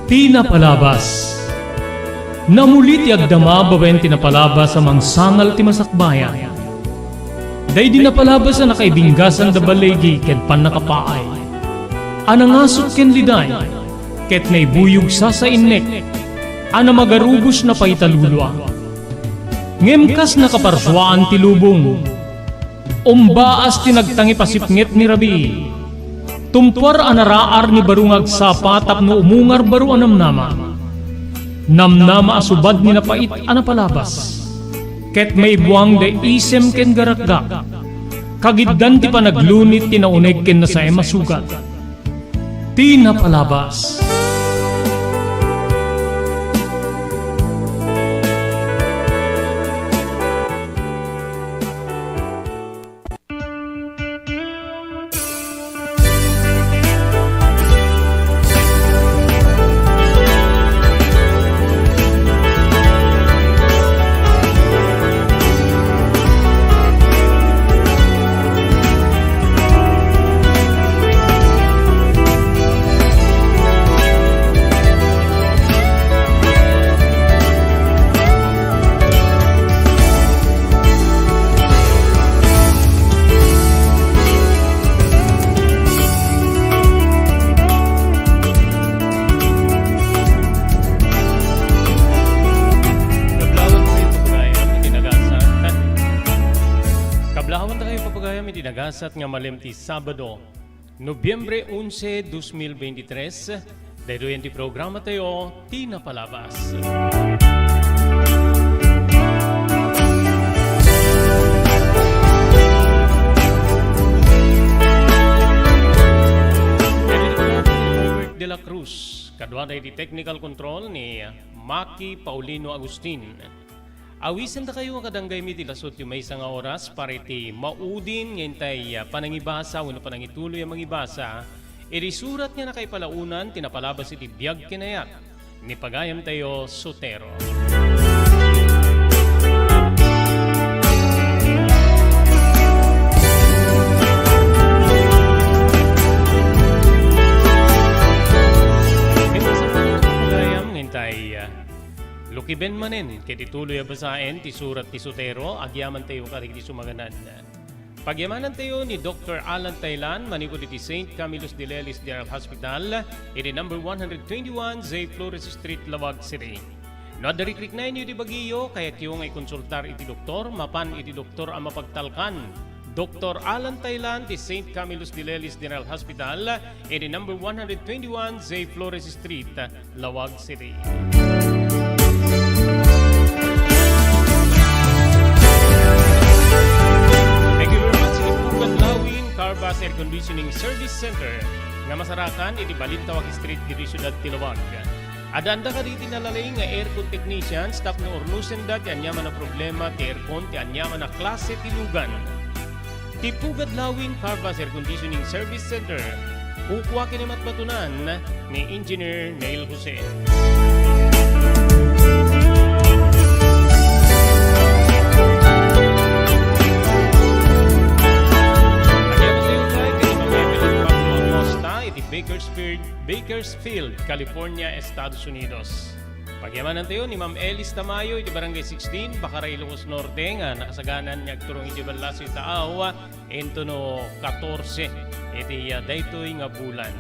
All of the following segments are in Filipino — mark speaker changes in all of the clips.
Speaker 1: Tinapalabas. Namulit yagdama babayan tinapalabas amang sangal ti masakbayan. Day di napalabas na nakaibinggasan da balegi ket panakapaay. Anangasot ken liday ket naibuyog sa innek. Ana magarubos na paitalulwa. Ngemkas nakaparswaan ti lubong. Umbaas tinagtangi pasipnget ni Rabi. Tumpar anaraar ni barungag sapa tapno umungar baru anamnama. Namnama asubad ni napait anapalabas. Ket may buwang de isem ken garakgak. Kagiddan ti panaglunit tinauneg ken nasae masugat. Tinapalabas. Nagasat nga malem ti Sabado, Nobyembre 11, 2023, dahil yan ti programa tayo, Tinapalabas. Robert de la Cruz, kadwa na iti technical control ni Maki Paulino Agustin. Awisan da kayo kadanggay mi ti lasot yung may isang oras para iti maudin ngayon tay panangibasa wano panangituloy ang mangibasa irisurat niya na kay palaunan tinapalabas iti biyag kinayat ni pagayam tayo Sotero. Pagayam ngayon tay Lukiben manen, kaya tituloy basahin, ti surat ti Sotero, agyaman tayo karig ti sumaganan. Pagyamanan tayo ni Dr. Alan Taylan, maniko ti St. Camillus de Lelis General Hospital, iti number 121, Zay Flores Street, Lawag City. No, darikrik na inyo di bagiyo, kaya tiyo ngay konsultar iti doktor, mapan iti doktor ang mapagtalkan. Dr. Alan Taylan, ti St. Camillus de Lelis General Hospital, iti number 121, Zay Flores Street, Lawag City. Carbas Air Conditioning Service Center nga masarakan iti Balintawak Street diri Syudad Tilawag. Adanda ka diti nalalay nga aircon technician staff no ornusen da ti anyaman na problema ti aircon ti anyaman na klase ti lugan. Ti Pugad Lawin Carbas Air Conditioning Service Center ukwa kini matbatunan ni Engineer Neil Jose. Bakersfield, California, Estados Unidos. Pagyamanan tayo ni Ma'am Elis Tamayo, iti Barangay 16, Bakaray, Ilocos Norte, nga nakasaganan niya turong iti Balaso Itaaw, ento no 14, iti daytoy nga bulan.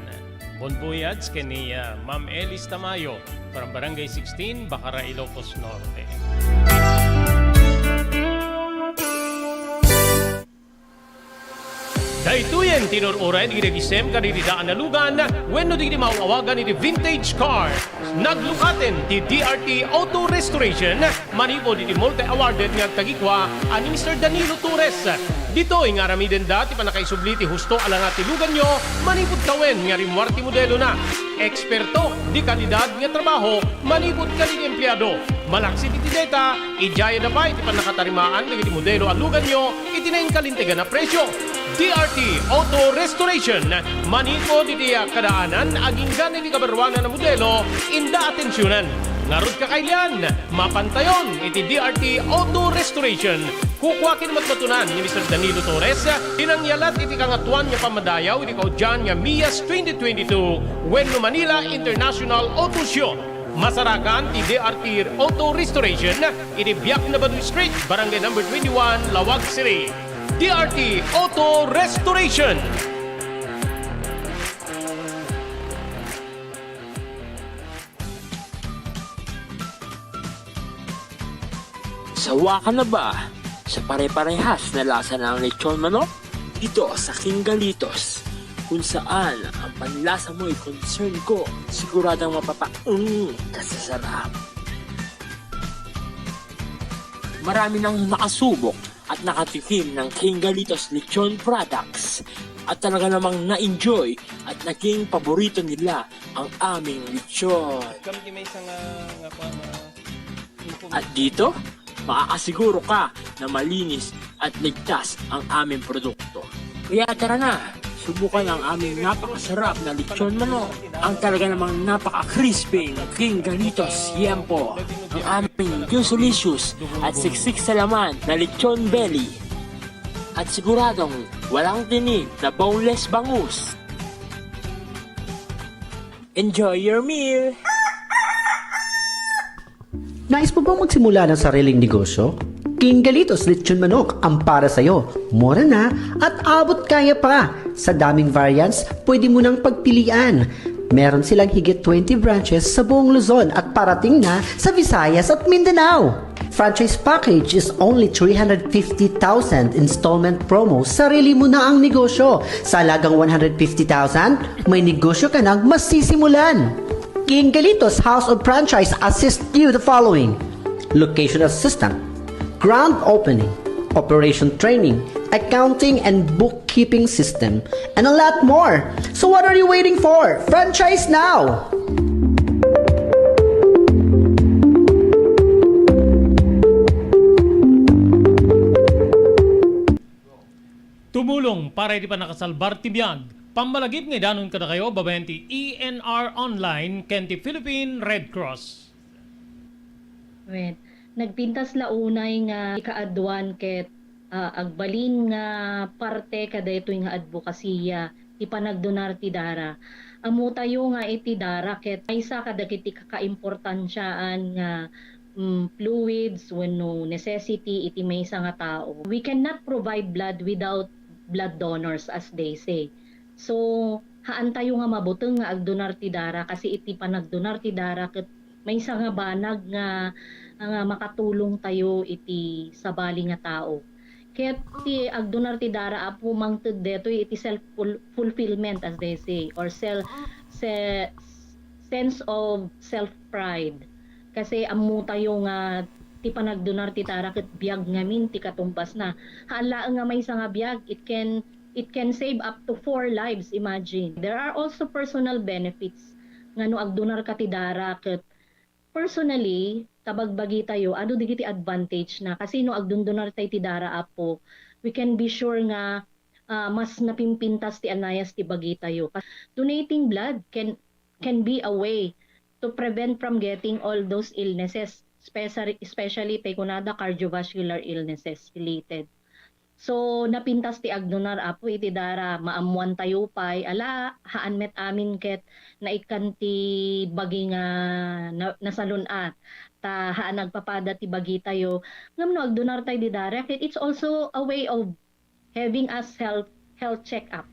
Speaker 1: Bon voyage kani Ma'am Elis Tamayo, parang Barangay 16, Bakaray, Ilocos Norte. Daytoyen tinururay di gigisem kanididaan na lugan wenno di mauawagan iti vintage car. Naglukaten ti DRT Auto Restoration manipo di multi-awarded nga tagikwa ani Mr. Danilo Torres. Dito nga aramiden dati panakaisubli ti husto alanga ti lugan nyo manipod kawen nga rimwarti modelo na. Eksperto di kalidad nga trabaho manipod kalid empleyado. Malaksi ti data ijaya na pa iti panakatarimaan di modelo alugan nyo itinayin kalintigan na presyo. DRT Auto Restoration maniko di kadaanan aging ganit di kabarwanan na modelo inda atensyonan.
Speaker 2: Narod ka kailan, mapantayon, iti DRT Auto Restoration. Kukwakin matmatunan ni Mr. Danilo Torres, tinangyalat iti kangatuan niya pamadayaw, iti kaudyan niya MIAS 2022, Wenno Manila International Auto Show. Masarakan ti DRT Auto Restoration, iti Biak na Baduy Street, Barangay number 21, Lawag City. DRT Auto Restoration.
Speaker 3: Sawa ka na ba sa pare-parehas na lasa ng lechon manok? Dito sa King Galitos, kung saan ang panlasa mo ay concern ko, siguradang kasasarap. Marami nang nakasubok at nakatikim ng King Galitos lechon products at talaga namang na-enjoy at naging paborito nila ang aming lechon. At dito, makakasiguro ka na malinis at ligtas ang aming produkto. Kaya tara na, subukan ang aming napakasarap na lechon manok. Ang talaga namang napaka-crispy na King Galitos Yempo. Ang aming juicelicious at siksik sa laman na lechon belly. At siguradong walang tinig na boneless bangus. Enjoy your meal!
Speaker 4: Nais mo bang magsimula ng sariling negosyo? King Galitos Lechon Manok ang para sa'yo. Mura na at abot kaya pa. Sa daming variants, pwede mo nang pagpilian. Meron silang higit 20 branches sa buong Luzon at parating na sa Visayas at Mindanao. Franchise package is only 350,000 installment promo. Sarili mo na ang negosyo. Sa halagang 150,000, may negosyo ka nang masisimulan. King Galitos House of Franchise assist you the following: location assistant, grand opening, operation training, accounting and bookkeeping system, and a lot more. So what are you waiting for? Franchise now!
Speaker 1: Tumulong para di pa nakasalbar tibiyag. Pambalagip nga danon kada kayo, babayan ti ENR Online, kenti Philippine Red Cross.
Speaker 5: Wait. Nagpintas launay nga ikaadwan ket agbalin nga parte kada ito nga advokasya ti panagdonar ti dara. Amo tayo nga iti dara ket isa kadagiti kakaimportansyaan nga fluids wenno necessity iti maysa nga tao. We cannot provide blood without blood donors, as they say. So, haan tayo nga mabuteng nga agdonar ti dara kasi iti panagdonar ti dara ket maysa nga banag nga makatulong tayo iti sabali nga tao. Ket ti agdonar ti dara apo mangted deto iti self-fulfillment, as they say, or sense of self-pride. Kasi ammo tayo nga ti panagdonar ti dara ket biag ngamin ti katumbas na. Hala nga maysa nga biag, it can save up to 4 lives, imagine. There are also personal benefits nga no agdonar ka ti dara ket personally tabagbagi tayo adu digiti advantage na kasi no agdundonar tay ti dara apo, we can be sure nga mas napimpintas ti anayas ti bagi tayo. Donating blood can be a way to prevent from getting all those illnesses, especially pekunada cardiovascular illnesses related. So napintas ti agdonar apo iti dara maamuan tayo pay ala haan met amin ket naikan ti bagi nga nasalun-at ta haan nagpapada ti bagi tayo ngam no agdonar tay di dara ket it's also a way of having us health check up.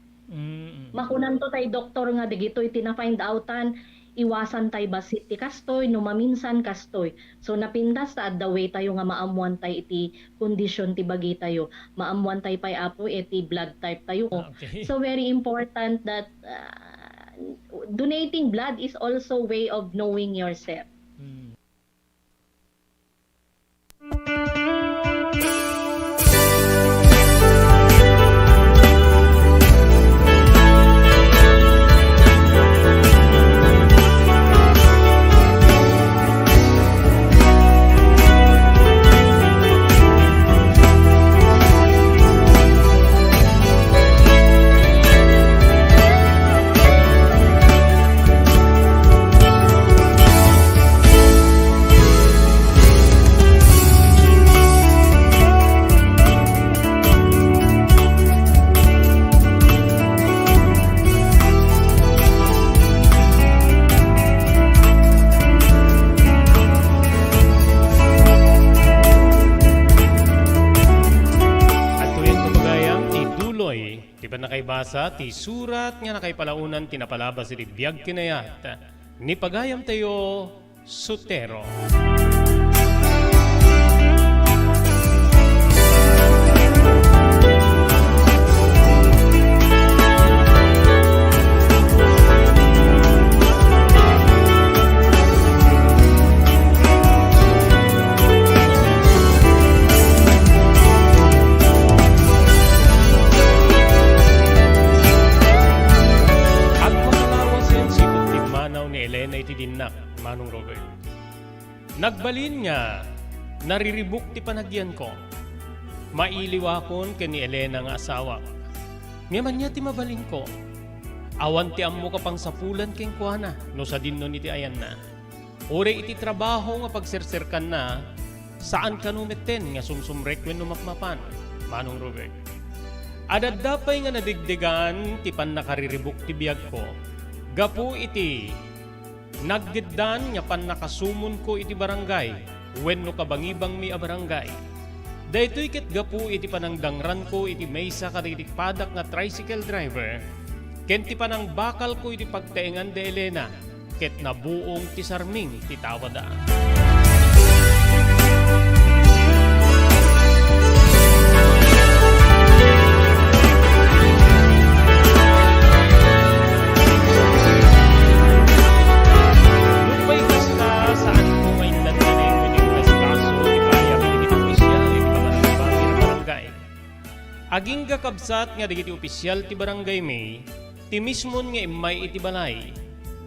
Speaker 5: Makunan to tay doktor nga digitoy tina-find outan iwasan tay basit ti kastoy no maminsan kastoy. So napintas ta the way tayo nga maamuan tay iti kondisyon ti bagi tayo. Maamuan tay pay apo iti blood type tayo.
Speaker 1: Okay.
Speaker 5: So very important that donating blood is also way of knowing yourself.
Speaker 2: Ti ba nakaibasa ti surat nga nakaipalaunan tinapalabas iti biyag kinayat ni pagayam tayo Sotero. Manong Robert. Nagbalin nga, nariribuk ti panagyan ko. Mailiwakon ken ni Elena nga asawa. Ngaman niya ti mabalin ko. Awan ti ammo ka pang sapulan ken kuana, no sa dinno ni ti ayan na. Ore iti trabaho nga pagserserkan na, saan ka numeten nga sumsumrek wen numapmapan, Manong Robert. Adadapay nga nadigdigan ti pan nakariribuk ti biyag ko. Gapu iti naggiddan nga pan nakasumon ko iti barangay wenno kabangibang mi a barangay. Daytoy ket gapu iti panangdangran ko iti maysa kadagiti padak nga tricycle driver ken ti panang bakal ko iti pagtaengan de Elena ket nabuong ti sarming ti tawada. Aging kakabsat nga digiti opisyal ti barangay May, ti mismon nga imay iti balay.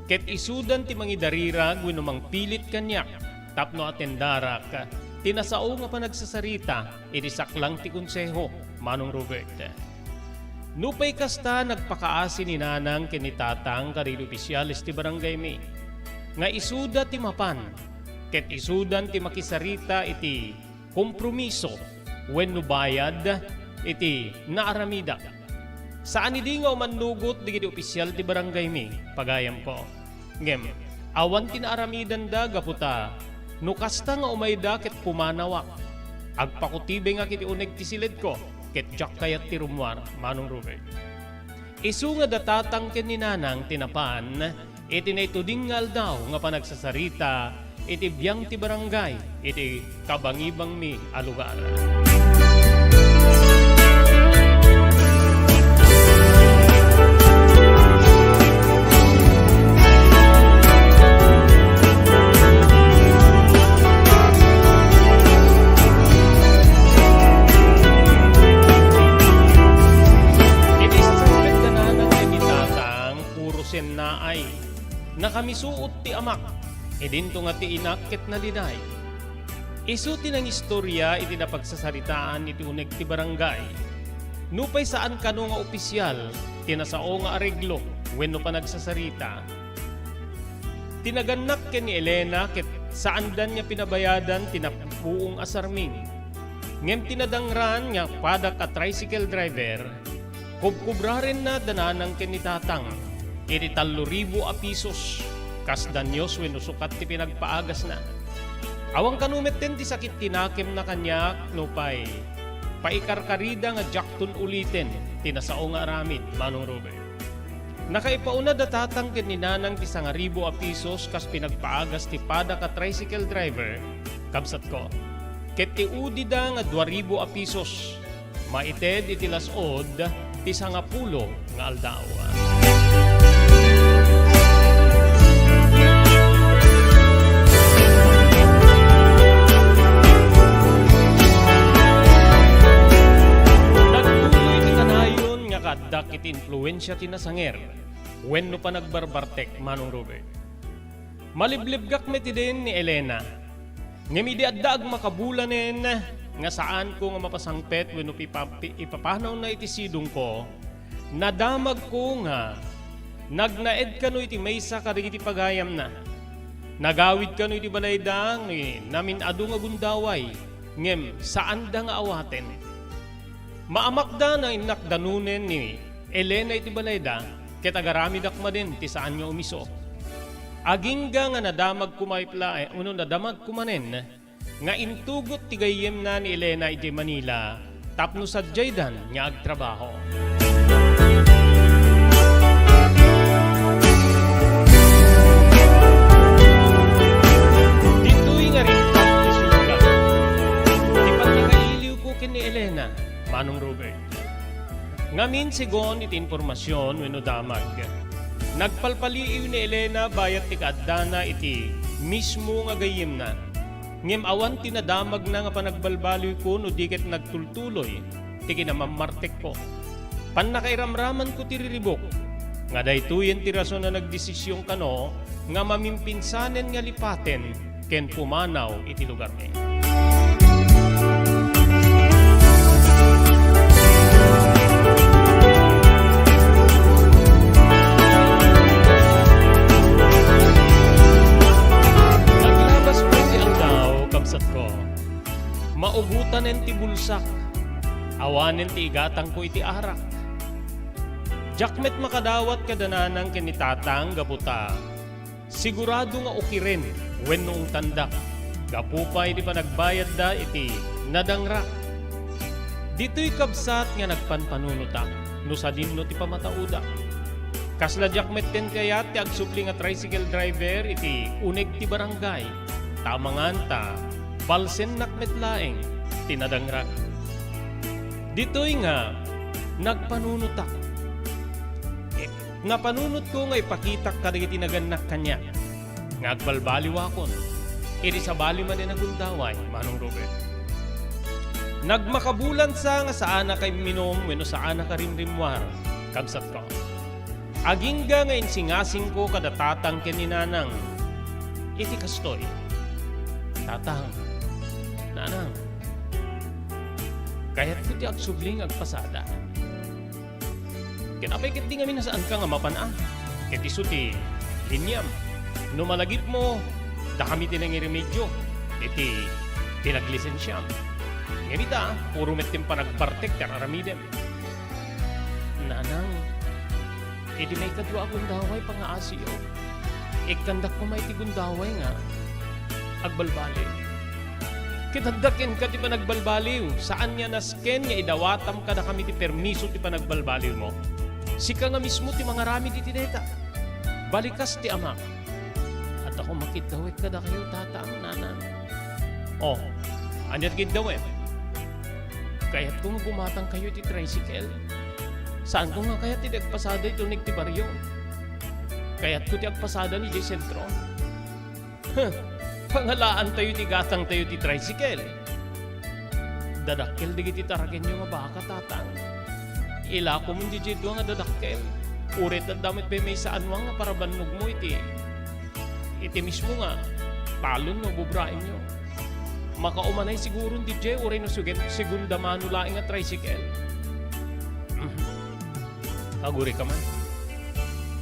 Speaker 2: Ket isudan ti mangidarirag wenno mangpilit kanyak, tapno atendarak, tinasao nga panagsasarita, iti saklang ti konseho, Manong Robert. Nupay kasta nagpakaasi ni nanang ken ni tatang kadagiti opisyalis ti barangay May. Nga isuda ti mapan, ket isudan ti makisarita iti kompromiso wenno bayad iti naaramida. Saan idi nga umanugot digiti opisyal ti barangay mi, pagayam ko. Ngem, awan ti naaramidan da gaputa, no kasta nga umayda ket pumanawak. Agpakutibe nga kiti uneg ti silid ko, ket jak kayat ti rumwar, Manong Robert. Isu nga datatang ken ni nanang tinapan, iti naitudingal daw nga panagsasarita, iti biyang ti barangay, iti kabangibang mi a lugar. Na ay nakamisuot ti amak edinto nga ti inak ket naliday. Isu ti nang istorya iti napagsasaritaan iti uneg ti barangay. Nupay saan kano nga opisyal tinasao nga areglo wenno pa nagsasarita. Tinagannak ken ni Elena ket saan dan niya pinabayadan tinapuong asarming. Ngem tinadangran nga padak a tricycle driver kubkubraren na dananang ken ni tatang. Iti 3,000 a pisos kas danyos wenno sukat ti pinagpaagas na. Awang kanumet ten ti sakit tinakem na kanyak nupay paikarkarida nga jakton uliten tinasao nga aramid, Manong Robert. Nakaipauna datatang ken ni nanang ti 1,000 a pisos kas pinagpaagas ti pada ka tricycle driver kabsat ko. Ket ti udi da nga 2,000 a pisos maited iti lasod ti 10 nga aldaw. Dakit influensya tinasanger wenno pa nagbarbartek, Manong Robert. Maliblibgak met din ni Elena ngem idi addaag makabulanen nga saan ko nga mapasangpet wenno ipapanaw na iti sidong ko. Nadamag ko nga nagnaed kano iti maysa kadagiti pagayam na. Nagawid kano iti balaydang namin adu nga gundaway ngem saan da nga awaten. Maamakda na inakdanunen ni Elena iti balayda, ket agarami dakma din ti saan nga umiso. Agingga nga nadamag kumaypla, nadamag kumanen, nga intugot ti gayem na ni Elena iti Manila, tapno sadyaydan nga agtrabaho. Manong Robert. Ngamin sigon iti informasyon wenno damag. Nagpalpaliiw ni Elena bayat ti kaadana iti mismo nga gayem na. Ngem awan tinadamag na nga panagbalbaloy ko no diket nagtultuloy ti kinamamartek ko. Pannakairamraman ko ti riribok. Nga daytoyen ti rason na nagdesisyon kano nga mamimpinsanen nga lipaten ken pumanaw iti lugar mi. Naglabas ko ti aldaw kabsat ko. Maugutan en ti bulsak. Awanen ti igatang ko iti arak. Jakmet makadawat kadananang kinitatang gaputa. Sigurado nga ukiren wen noong tanda. Gapupay di pa nagbayad da iti nadangra. Dito'y kabsat nga nagpanpanunutak no sa dinno ti pamatauda. Kasla jakmet ten kayat ti agsupli nga tricycle driver iti uneg ti barangay. Tamangan ta balsen nakmet laeng ti nadangra. Dito'y nga nagpanunutak. Nga panunot ko nga ipakitak kadagiti naganak kanya. Nga agbalbaliwakon. Iri sa bali man din nagundaway, Manong Robert. Nagmakabulan sa nga saan na kay minom wenno saan na karimrimwar. Kabsat ko. Agingga nga insingasing ko kada tatang keninanang. Iti kastoy. Tatang. Nanang. Kaya't ko ti agsubling agpasada. Kinapay ket di nga minasaan ka nga mapanaan. Ket isu ti linyam. No malagip mo, da kami tinangiremedyo. Iti pinaglisensya. Nganita, puro met tim panagpartek kararamidem. Nanang, edi may kadwa gundaway pangaasiyo. Ikandak ko may ti gundaway nga. Agbalbali. Kitadakin ka ti panagbalbaliw. Saan niya nasken nga idawatam ka na kami ti permiso ti panagbalbaliw mo? Sika nga mismo ti mga rami ti tineta. Balikas ti ama. At ako makitawit ka na kayo tataang nanang. Oh, anyat gidawit. Kaya't kung gumatang kayo ti tricycle. Saan ko nga kaya ti nagpasada ito ti baryo? Kaya't ko ti agpasada ni J. Sentro. Pangalaan tayo ti gatang tayo ti tricycle. Dadakkel di ti taragen nyo nga baka tatang. Ila ko mong di nga dadakkel. Uret at damit pa may saan nga para banmog mo iti. Iti mismo nga, talon no bubrain nyo. Makaumanay siguro di Jay uray no segunda mano laing nga tricycle. Aguri ka man.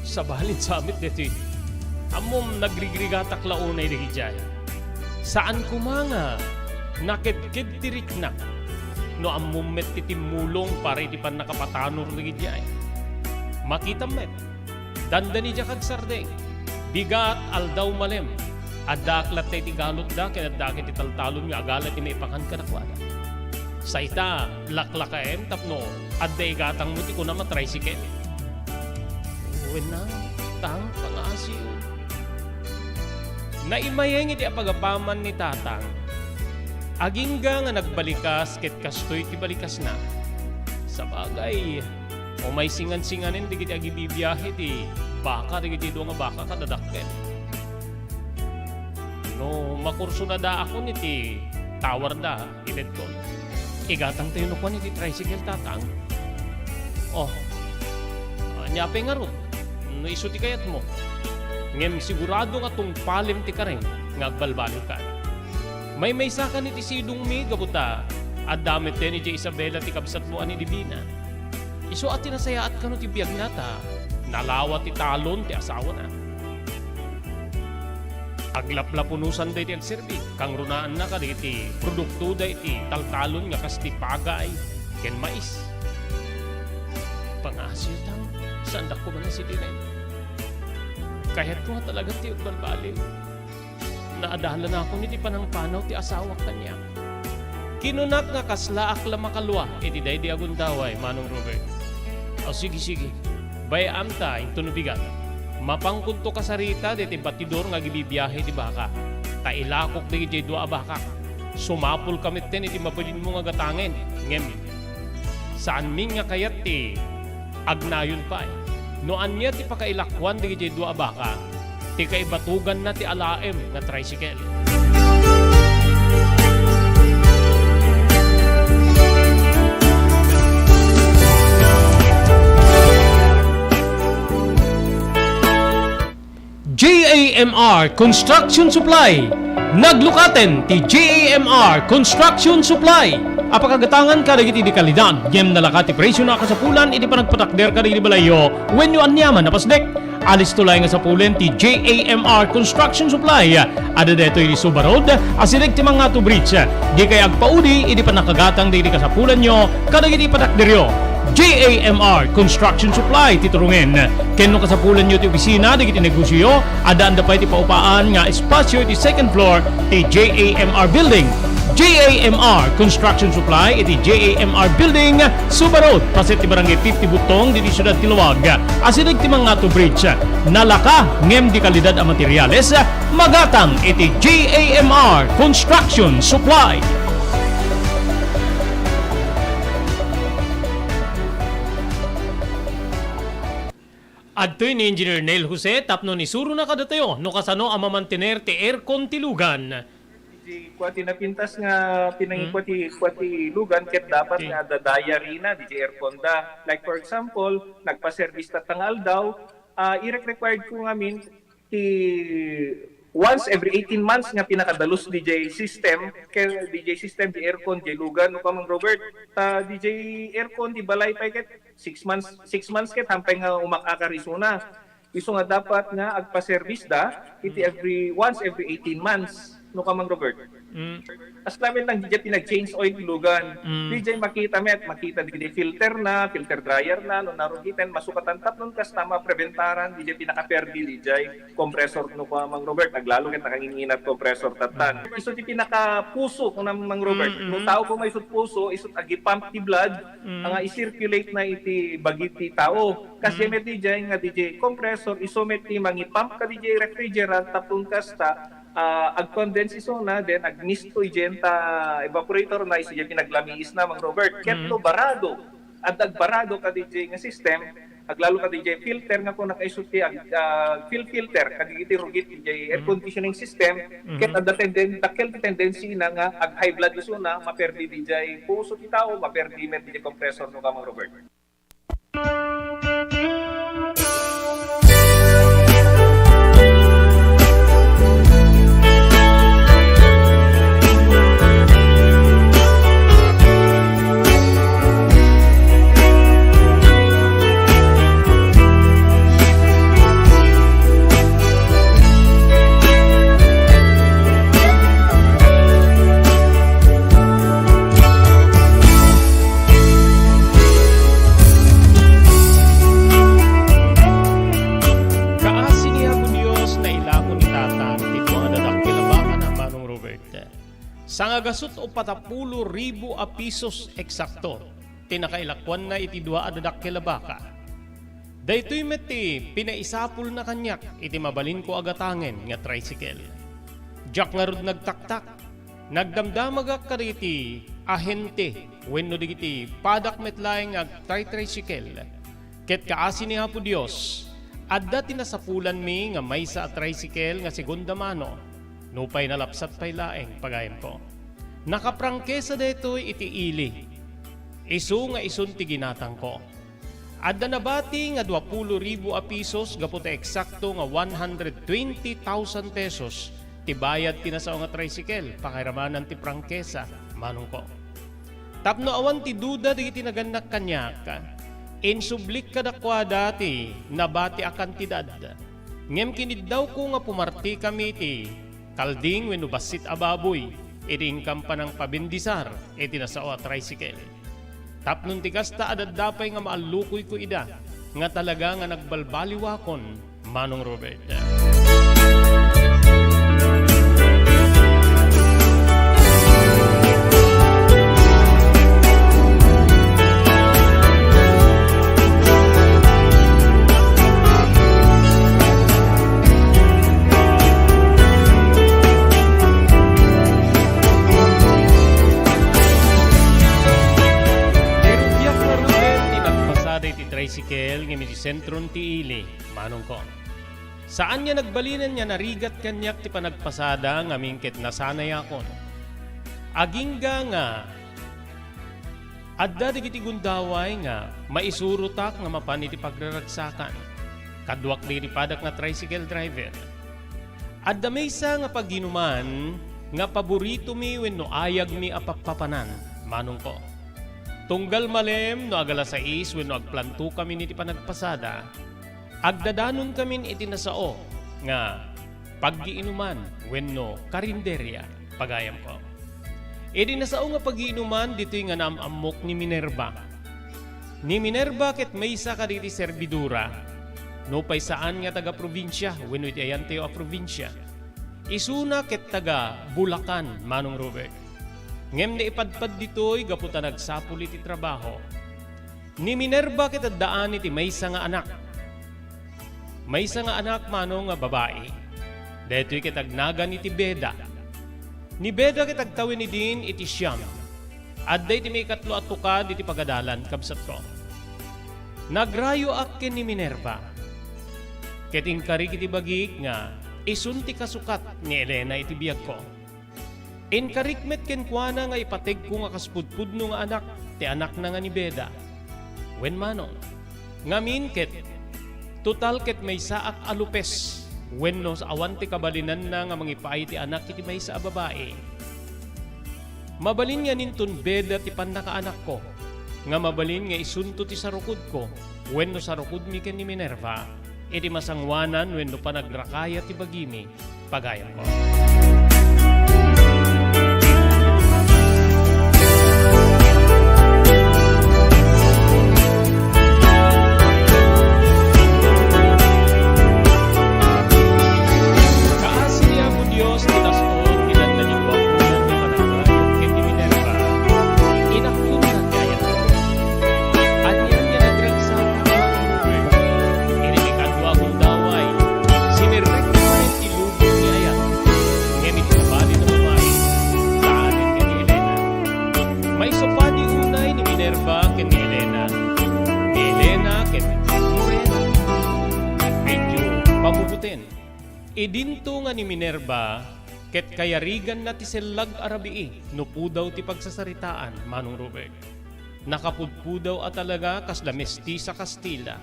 Speaker 2: Sa balin samit dito amom nagrigrigatak launay di Jay. Saan kumanga nakidkid tirik na no amom met titimulong para di pan nakapatanor di Jay. Makita met dandani diya kag sardeng bigat aldaw malem adaklat tayo tigalot da kaya dakit italtalon nga agalat inaipakan ka nakwada. Sa ita laklakaem tapno adda igatang mo ti ko na matricycle. Uwin na tang pangasiyo. Naimayeng iti apagapaman ni tatang. Agingga nga nagbalikas ket kastoy ti balikas na. Sa bagay, o may singan-singanin di kiti agibibiyahe ti baka di kiti do nga baka kadadakkel. No makurso na da ako niti tower da ilet ko. Igatang tayo no kwan iti tricycle tatang. Oh, nyape nga ro. No iso ti kayat mo. Ngem sigurado nga tong palim ti kareng nga agbalbalo ka. May sa ka ni ti sidong mi gabuta at damit ten ni Isabela ti kabsat mo ani Divina. Iso at tinasayaat ka no ti biyag nata nalawat ti talon ti asawa na. Aglaplapunusan day ti agserbi kang runaan na ka ti produkto day ti taltalon nga kas ti pagay ken mais. Pangasyo tang sandak ko man na si Diren. Kahit ko nga talaga ti agbalbaliw. Naadala na ako ni ti panangpanaw ti asawa kanya. Kinunak nga kasla akla makalwa iti day di agundaway Manong Robert. O sige. Bayam ta ito nubigan. Mapangkunto ka sarita di ti batidor nga gibibiyahe ti baka. Tailakok di ti dua baka. Sumapul kamit ten iti mapalin mo nga gatangin. Ngem. saan min nga kayat ti agnayon pa noan niya ti pakailakwan di jay dua baka ti kaibatugan na ti alaem nga tricycle. JAMR Construction Supply. Naglukaten ti JAMR Construction Supply. Apakagatangan ka dagiti di kalidad, yem nalaka ti presyo na kasapulan, iti panagpatakder ka dagiti balayo, when you anyaman napasdek. Alis tulay nga sa pulen ti JAMR Construction Supply. Ada deto iti Subarod, asirig ti mga bridge. Di kay agpaudi, iti panakagatang dagiti kasapulan nyo, kadagiti patakderyo. JAMR Construction Supply titurungin. Kenno kasapulan nyo ti opisina di kiti negosyo, adaan da pa iti paupaan nga espasyo iti second floor ti JAMR Building. JAMR Construction Supply iti JAMR Building, Subarod, paset ti barangay 50 Butong di Siyudad Tiluwag. Asinig ti mga bridge. Nalaka ngem di kalidad a materyales, magatang iti JAMR Construction Supply. Adtoy ni Engineer Neil Jose, tapno ni Suro na kadatayo, no kasano ang mamantener ti aircon ti lugan.
Speaker 6: Di kwati napintas nga pinangikwati lugan ket dapat nga dadaya rina di aircon da. Like for example, nagpa-service ta tangal daw, required ko ngamin ti once every 18 months nga pinakadalos DJ system kay DJ system di aircon di lugan no kamang Robert ta DJ aircon di balay pa ket 6 months ket hampay nga umakakarisuna iso nga dapat nga agpa-service da iti once every 18 months no kamang Robert. As namin lang DJ pinag-change oil lugan. DJ makita di filter dryer na no narugitan masukatan tapnon kas tama preventaran DJ pinaka-perdi DJ compressor no kamang Robert naglalo ket nakanginginat compressor tatan. Iso ti pinaka-puso kung namang Robert. No tao ko may isut puso isut agi pump ti blood nga i-circulate na iti bagiti tao. Kasi met DJ nga DJ compressor iso met ti mangi-pump ka DJ refrigerant tapon kas ta ag-condense iso na then ag-misto igenta evaporator na iso pinaglamiis na mang Robert ketlo barado at agbarado ka DJ nga system aglalo ka DJ filter nga kung nakaisuti filter kagigiti rugit DJ air conditioning system ket at dakkel tendency na nga ag high blood iso na maperdi DJ puso ti tao maperdi met DJ compressor no ka mang Robert. Sangagasot o 40,000 a pisos eksakto, tinakailakwan na iti dua adadak kilabaka. Daytoy meti pinaisapul na kanyak iti mabalin ko agatangen nga tricycle. Jak nga rod nagtaktak, nagdamdamagak kariti ahente wenno digiti padak metlaeng ag tricycle. Ket kaasi ni Apo Dios, adda tinasapulan mi nga maysa a tricycle nga segunda mano. Nupay nalapsat pay laeng pagayem ko. Nakaprangkesa detoy iti ili. Isu nga isun ti ginatang ko. Adda nabati nga 20,000 a pisos gaputa eksakto nga 120,000 pesos ti bayad tinasao nga tricycle pakiramanan ti prangkesa manong ko. Tapno awan ti duda di tinaganak kanyak. Insublik kadakwa dati nabati akan ti dad. Ngem kinid daw ko nga pumarti kami ti kalding wenno basit ababoy, iting kampanang pabindisar, iti nasao a tricycle. Tapnon tigas ta adadapay nga maalukoy ko ida, nga talaga nga nagbalbaliwakon, Manong Robert.
Speaker 2: iti tricycle ng iti sentron ti ili, manong ko. Saan niya nagbalinan niya narigat kanyak ti panagpasada nga mingket nasanay akon. Agingga nga, adda digiti gundaway nga, maisurutak nga mapan iti pagraragsakan. Kadwak di padak nga tricycle driver. Adda maysa nga paginuman, nga paborito mi wenno ayag mi apapapanan, manong ko. Tunggal malem no agala 6 wenno agplanto kami niti panagpasada, agdadanon kami iti nasao nga paggiinuman wenno karinderya pagayam ko. Iti nasao nga paggiinuman dito'y nga naamamok ni Minerva. Ni Minerva ket maysa kaditi serbidura, no pay saan nga taga probinsya wenno iti ayanteo a probinsya. Isuna ket taga Bulacan, manong Robert. Ngem na ipadpad dito'y gaputa nagsapul iti trabaho. Ni Minerva ket addaan iti maysa nga anak. Maysa nga anak manong nga babae. Deto'y ket agnagan iti Beda. Ni Beda ket agtawin ni din iti Siyam. Adday iti may 3 at 2 iti pagadalan kabsat ko. Nagrayo akken ni Minerva. Ket inkarik iti bagik nga isunti kasukat ni Elena iti biyag ko. Inkarikmet ken kuana nga ipateg ko nga kaspudpudno nga anak ti anak na nga ni Beda. Wen manong ngamin ket total ket may saak alupes wenno sa awan ti kabalinan na nga mangipaay ti anak iti may sa babae. Mabalin nga ninton Beda ti pannakaanak ko nga mabalin nga isunto ti sarukod ko wenno sarukod mi ken ni Minerva iti masangwanan wenno panagrakaya ti bagimi pagayam ko. Idinto nga ni Minerva, ket kayarigan na ti sellag arabii, no pudaw ti pagsasaritaan, manong Robert. Nakapudpudaw at talaga kas la mesti sa Kastila.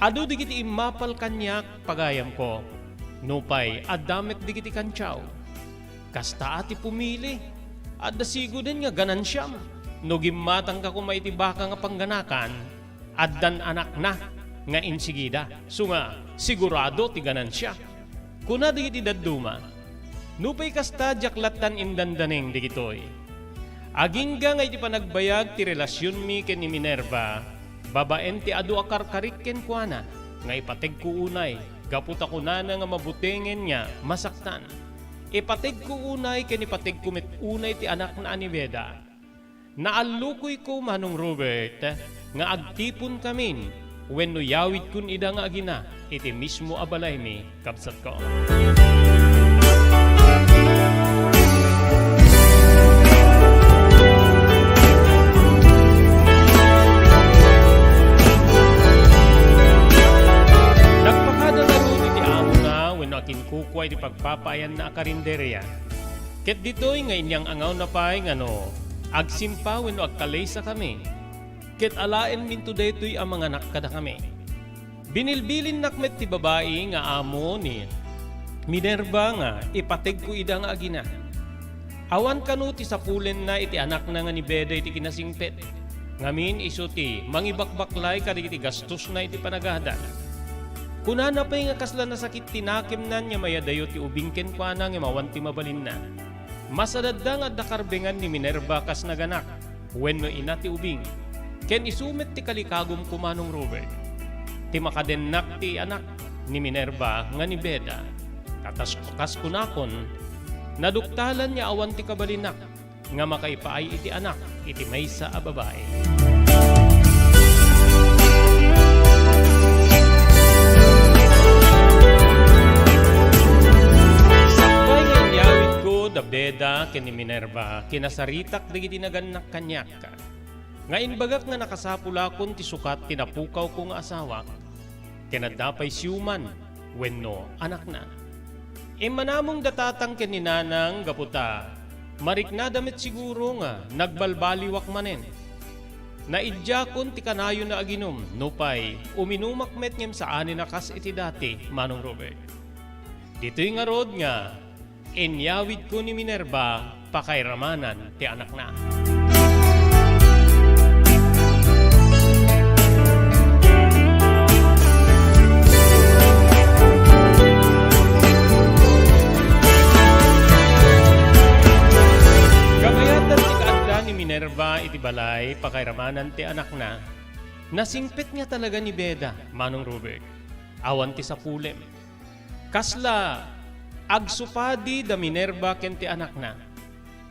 Speaker 2: Ado digiti imapal kanyak pagayam ko, nupay adamet digiti kantsaw. Kasta ati pumili, at dasigo din nga ganansyam, no gimatang ka kumaiti baka nga pangganakan, addan anak na nga insigida, so nga sigurado ti ganansya. Kuna digiti dadduma, nupay kasta jaklatan indandaneng digitoy. Agingga nga iti panagbayag ti relasyon mi ken ni Minerva, babaen ti adu akarkarik ken kuana, nga ipateg ko unay, gaputa ko na nga mabutengen niya, masaktan. Ipateg ko unay ken ipateg ko met unay ti anak na ani Beda. Naalukoy ko manong Robert, nga agtipon kamin, wenno yawid kun ida nga agina, iti mismo abalay mi kabsat ko. Nagpakada na rin iti amo na wenno akin kukway iti pagpapayan na karinderya. Ket ditoy nga inyang angaw na pay ngano agsimpa wenno agkalaysa kami. Ket alaen minto daytoy ang mga nakkada kami. Binilbilin nakmet ti babae nga amo ni Minerva nga ipateg ko ida nga agina. Awan kanu ti sapulen na iti anak na nga ni Beda iti kinasingpet. Ngamin iso ti mangibakbaklay kadagiti gastos na iti panagadan. Kunana pay nga kasla na sakit tinakim nan nga mayadayo ti ubingken kuana nga mawan ti mabalin na. Masadadda nga dakarbengan ni Minerva kas naganak wenno ina ti ubing. Ken isumet ti kalikagom kumanong Robert. Ti makadennak ti anak ni Minerva nga ni Beda. Katas kunakon, naduktalan niya awan ti kabalinak nga makaipaay iti anak iti maysa a babae. Sakbay nga inyawid ko da Beda ken ni Minerva kinasaritak digiti naganak kanyak. Nga inbagak nga nakasapula kon ti sukat tinapukaw ko nga asawa, kinadapay siyuman, wenno anak na. Manamong datatang kininanang gaputa, marik na damit siguro nga nagbalbaliwak manen. Naidya kon ti kanayo na aginom, nupay uminumakmet ngem sa ani nakas iti dati, Manong Robert. Dito'y nga rod nga, inyawid ko ni Minerva, pakairamanan ti anak na. Kabayatan ti kaadda ni Minerva iti balay, pakairamanan ti anak na, nasingpit nga talaga ni Beda, Manong Robert. Awan ti sapulem. Kasla, agsupadi da Minerva ken ti anak na.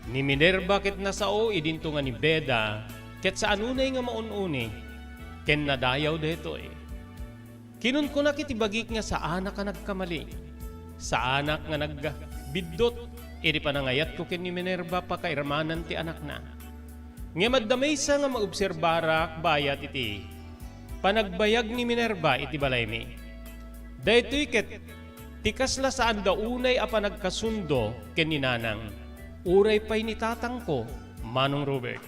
Speaker 2: Ni Minerva ket nasao idinto nga ni Beda, ket sa anunay nga maununi, ken nadayaw deto eh. Kinun ko na kiti bagik nga sa anak nga nagkamali, sa anak nga nagbiddot, iri panangayat ko ken ni Minerva pakairamanan ti anak na. Nga maddamay sa nga maobserbarak bayat iti, panagbayag ni Minerva iti balay mi. Daytoy ket tikasla saan daunay apa nagkasundo ken ni nanang. Uray pa'y nitatang ko, Manong Robert.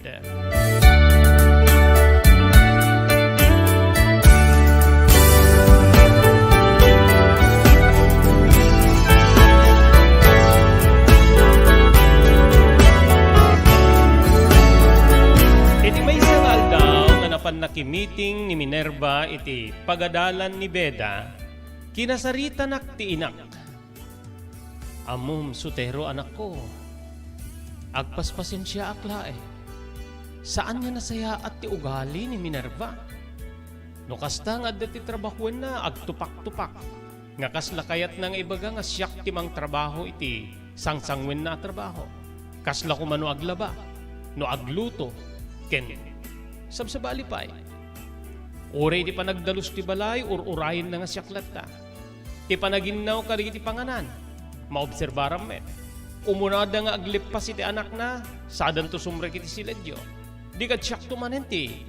Speaker 2: Iti may sangal daw nga napan nakimiting ni Minerva iti pagadalan ni Beda, kinasarita nak ti inak. Amom sutero anak ko, agpaspasin siya akla eh. Saan nga nasaya at ti ugali ni Minerva? No kasta nga ti trabahuan na agtupak-tupak. Nga kasla kayat nang ibaga nga siyak timang trabaho iti sangsangwen na trabaho. Kasla kumano aglaba, no agluto, ken sabsabali pa'y. Uray di pa nagdalus ti balay, urayin na nga siyaklat ta. Ti panaginaw karigi ti panganan, maobserbaram met. Umunada nga aglipas iti anak na, sadan to sumrek iti siladyo. Di ka tsak tumanenti,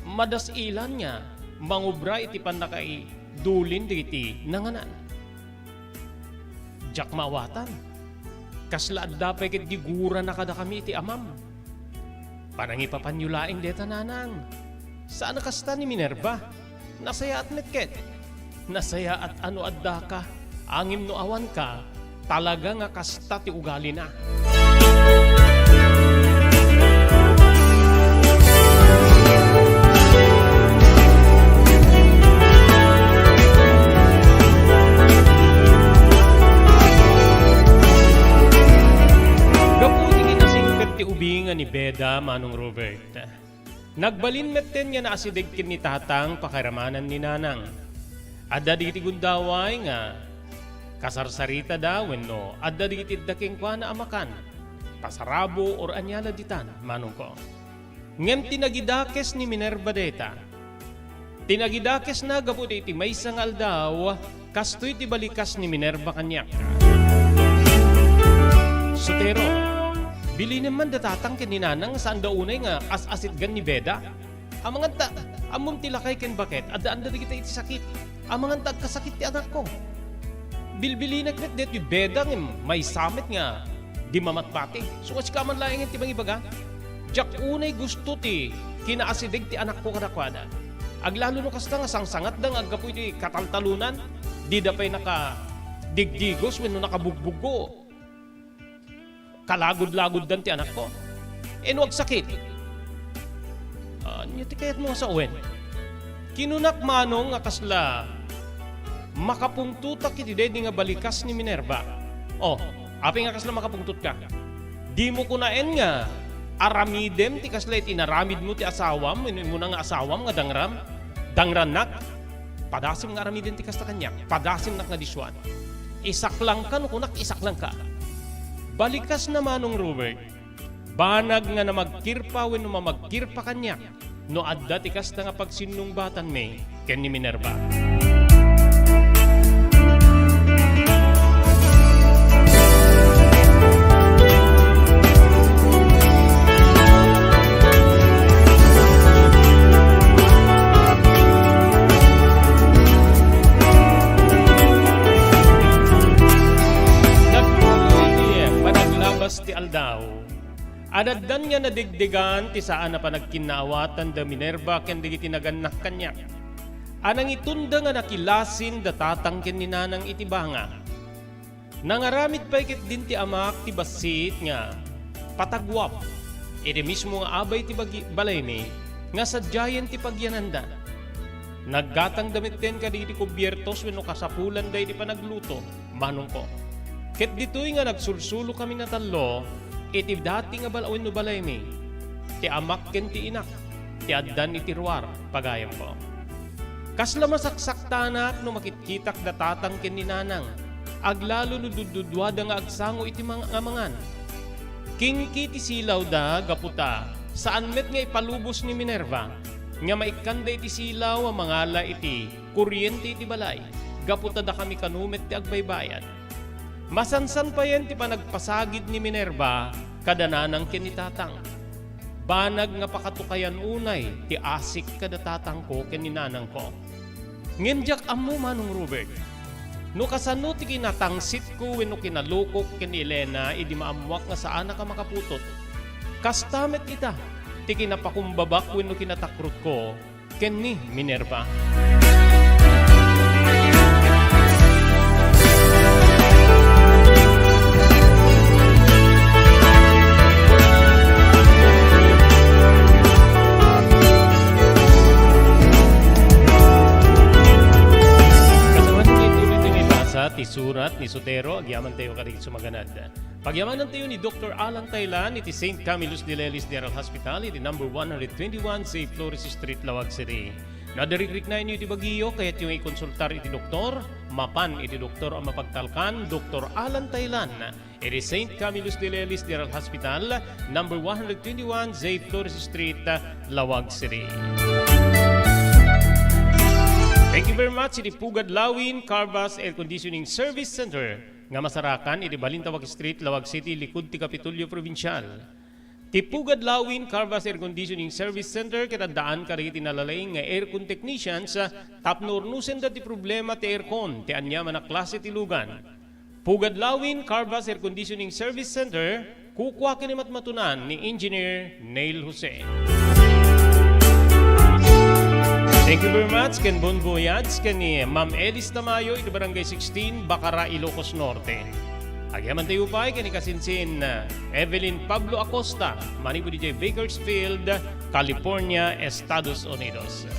Speaker 2: madas ilan niya, mangubra iti pandakai dulin di iti nanganan. Jak mawatan, kasla dapay ket digura na kada kami iti amam. Panangipapanyulaing deta nanang, saan nakasta ni Minerva? Nasaya at metket, nasaya at ano adda ka, angim no awan ka, talaga nga kasta ti ugali na. Gaputi kinasingpet ti ubingan ni Beda, Manong Robert. Nagbalin metten nga naasidig kin ni tatang pakaramanan ni nanang. Adda di ti gundaway nga kasarsarita daw wenno adda digitid daking kwa na amakan pasarabo or anyala ditan, Manong ko. Ngem tinagidakes ni Minerva deta. Tinagidakes na gaputi iti maysa nga aldaw kastoy ti balikas ni Minerva kanyak. Sotero, bili naman datatang ken ni nanang saan daunay nga as-asit gan ni Beda. Amangan ta, amom tilakay ken baket adda anda digita iti sakit. Amangan ta kasakit ti anak ko. Bilbili na kret det yung Beda ng may samit nga di mamatpati. So kasi kaman laing ti bang ibaga, jak unay gusto ti kinaasidig ti anak ko kadakwada. Aglalo no kasta nga sangsangat dang aggapo iti kataltalunan, di da pa'y naka digdigos when no nakabugbugo. Kalagod-lagod dan ti anak ko. Wag sakit. Niya ti kayat mo sa uwen. Kinunak manong nga kasla makapungtutak iti dedi nga balikas ni Minerva. Api nga kasla makapungtut ka. Di mo kunaen nga aramidem ti kasla iti naramid mo ti asawam, mo na nga asawam nga dangranak. Padasim nga aramidem ti kasla kanyak, padasim nak nga diswan. Isaklang ka, no kunak isaklang ka. Balikas na Manong Robert, banag nga na magkirpa wenno mamagkirpa kanyak, no adda ti kasla nga pagsinumbatan me ken ni Minerva. nga nadigdigan ti saan na panagkinawatan da Minerva ken digiti naganak kanya. Anang itunda nga nakilasin da tatangken ni nanang itibanga. Nangaramid pa ikit din ti amak ti basit nga patagwap. Iti mismo nga abay ti balaymi nga sadyayan ti pagyananda. Naggatang damit din ka di kubyertos wenno kasapulan day di panagluto. Manong ko. Ket ditoy nga nagsulsulo kami na talo, iti dati nga balawin no balaymi. Ti amak ken ti inak. Ti addan iti ruwar pagayam ko. Kasla masaksaktanak no makitkitak datatang ken ni nanang. Aglalo no dududwada nga agsango iti mga amangan. Kingki ti silaw da gaputa saan met nga ipalubos ni Minerva nga maikanda iti silaw ang mangala iti kuryente iti balay. Gaputa da kami kanumet ti agbaybayan. Masansan pa yan ti panagpasagid ni Minerva kadananang ken ni tatang. Banag nga pakatukayan unay ti asik kadatatang ko ken ni nanang ko. Ngendyak ammo manong Robert. No kasano ti kinatangsit ko wenno kinalukok ken ni Elena idi maamwak nga saan ka makaputot. Kastamet ita ti kinapakumbabak wenno kinatakrut ko ken ni Minerva. Ti surat ni Sotero, agyaman tayo karig sumaganad. Pagyamanan tayo ni Dr. Alan Taylan, iti St. Camillus de Lelis General Hospital, iti number 121 sa Flores Street, Lawag City. Nadarikrik na inyo iti Baguio, kaya't yung ikonsultar iti doktor, mapan iti doktor ang mapagtalkan, Dr. Alan Taylan, iti St. Camillus de Lelis General Hospital, number 121 sa Flores Street, Lawag City. Thank you very much, iti Pugad Lawin Carvas Air Conditioning Service Center nga masarakan iti Balintawak Street, Lawag City, likod ti Kapitulyo Provincial. Ti Pugad Lawin Carvas Air Conditioning Service Center kitandaan ka rin tinalalay nga aircon technicians tapnornusen da ti problema ti aircon ti anyaman na klase ti lugan. Pugad Lawin Carvas Air Conditioning Service Center kukwa kinimat matunan ni Engineer Neil Jose. Thank you very much, ken bon voyage ni Ma'am Elis Tamayo, iti Barangay 16, Bacara, Ilocos Norte. Agyaman tayo pa, kani kasinsin Evelyn Pablo Acosta, manipo DJ Bakersfield, California, Estados Unidos.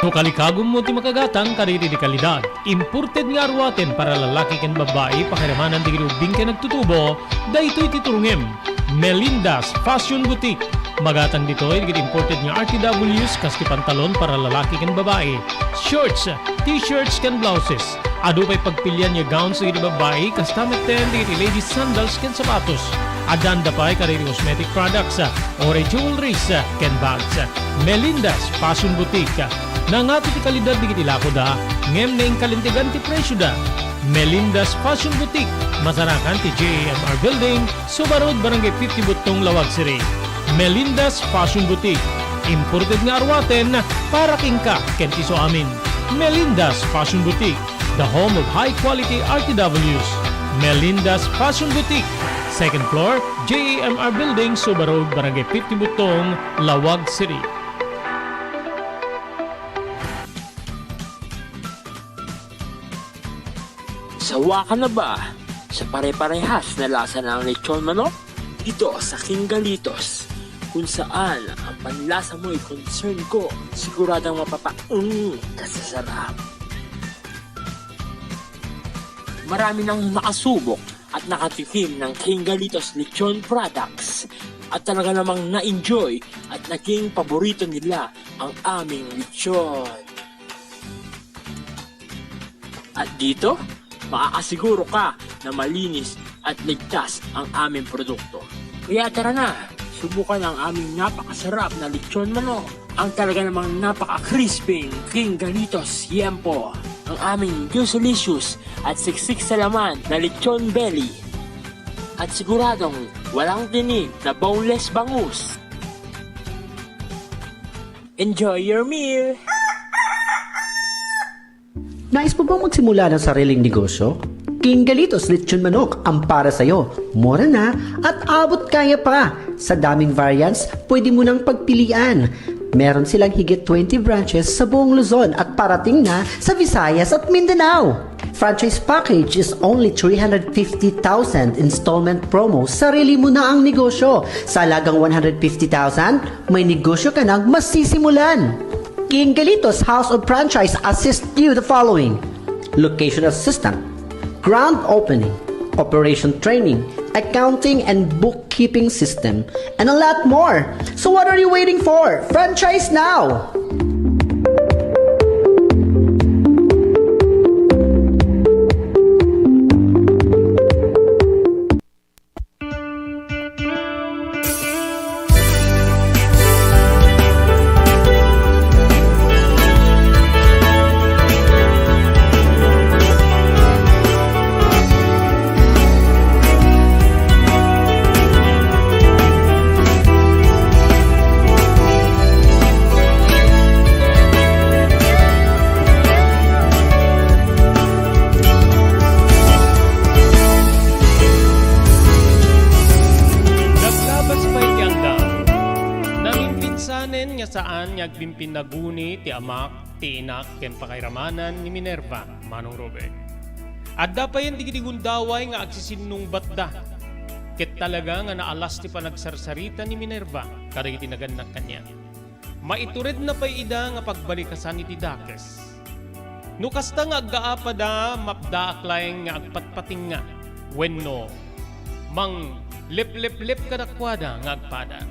Speaker 1: No kalikagom mo ti makagatang kariri di kalidad. Imported nga arwaten para lalaki ken babae pakiramanan di girubing ken nagtutubo, daytoy titurungem. Melinda's Fashion Boutique. Magatang dito ay imported nga RTWs kaski pantalon para lalaki ken babae. Shorts, t-shirts ken blouses. Ado pa'y pagpilian nga gowns sa babae kastamet ten di ladies sandals ken sapatos. Adanda pa'y kariri cosmetic products, ore jewelries ken bags. Melinda's Fashion Boutique. Nangato ti kalidad di kitilako da, ngem na yung kalintigan ti presyo da. Melinda's Fashion Boutique. Masarakan ti JAMR Building, Subarod, Barangay 50 Butong, Lawag City. Melinda's Fashion Boutique. Imported nga arwaten para kingka kenti so amin. Melinda's Fashion Boutique, the home of high-quality RTWs. Melinda's Fashion Boutique. Second floor, JAMR Building, Subarod, Barangay 50 Butong, Lawag City.
Speaker 3: Sawa ka na ba sa pare-parehas na lasa ng lechon manok? Dito sa King Galitos, kung saan ang panlasa mo ay concern ko, siguradang kasasarap. Marami nang nakasubok at nakatikim ng King Galitos lechon products at talaga namang na-enjoy at naging paborito nila ang aming lechon. At dito, makakasiguro ka na malinis at ligtas ang aming produkto. Kaya tara na, subukan ang aming napakasarap na lechon manok. Ang talaga namang napaka-crisping King Galitos Yempo. Ang aming juicelicious at siksik sa laman na lechon belly. At siguradong walang tinig na boneless bangus. Enjoy your meal!
Speaker 4: Nais mo bang magsimula ng sariling negosyo? King Galitos Lechon Manok ang para sa'yo. Mura na at abot kaya pa. Sa daming variants, pwede mo nang pagpilian. Meron silang higit 20 branches sa buong Luzon at parating na sa Visayas at Mindanao. Franchise package is only 350,000 installment promo. Sarili mo na ang negosyo. Sa halagang 150,000, may negosyo ka nang masisimulan. King Galitos House of Franchise assist you the following: location assistant, grand opening, operation training, accounting and bookkeeping system, and a lot more. So what are you waiting for? Franchise now!
Speaker 2: Nga saan nagbimpin naguni ti amak ti inak ken pakairamanan ni Minerva Manong Robert. At dapayan di gundaway nga agsisinung batda. Ket talaga nga naalas ti panagsarsarita ni Minerva kaday tinaganak kanya. Maitured na pay ida nga pagbalikasan iti dakes. No kasta nga aggaapa da mapda aklaeng nga agpatpating nga wenno mang lep-lep-lep kadakwada nga agpada.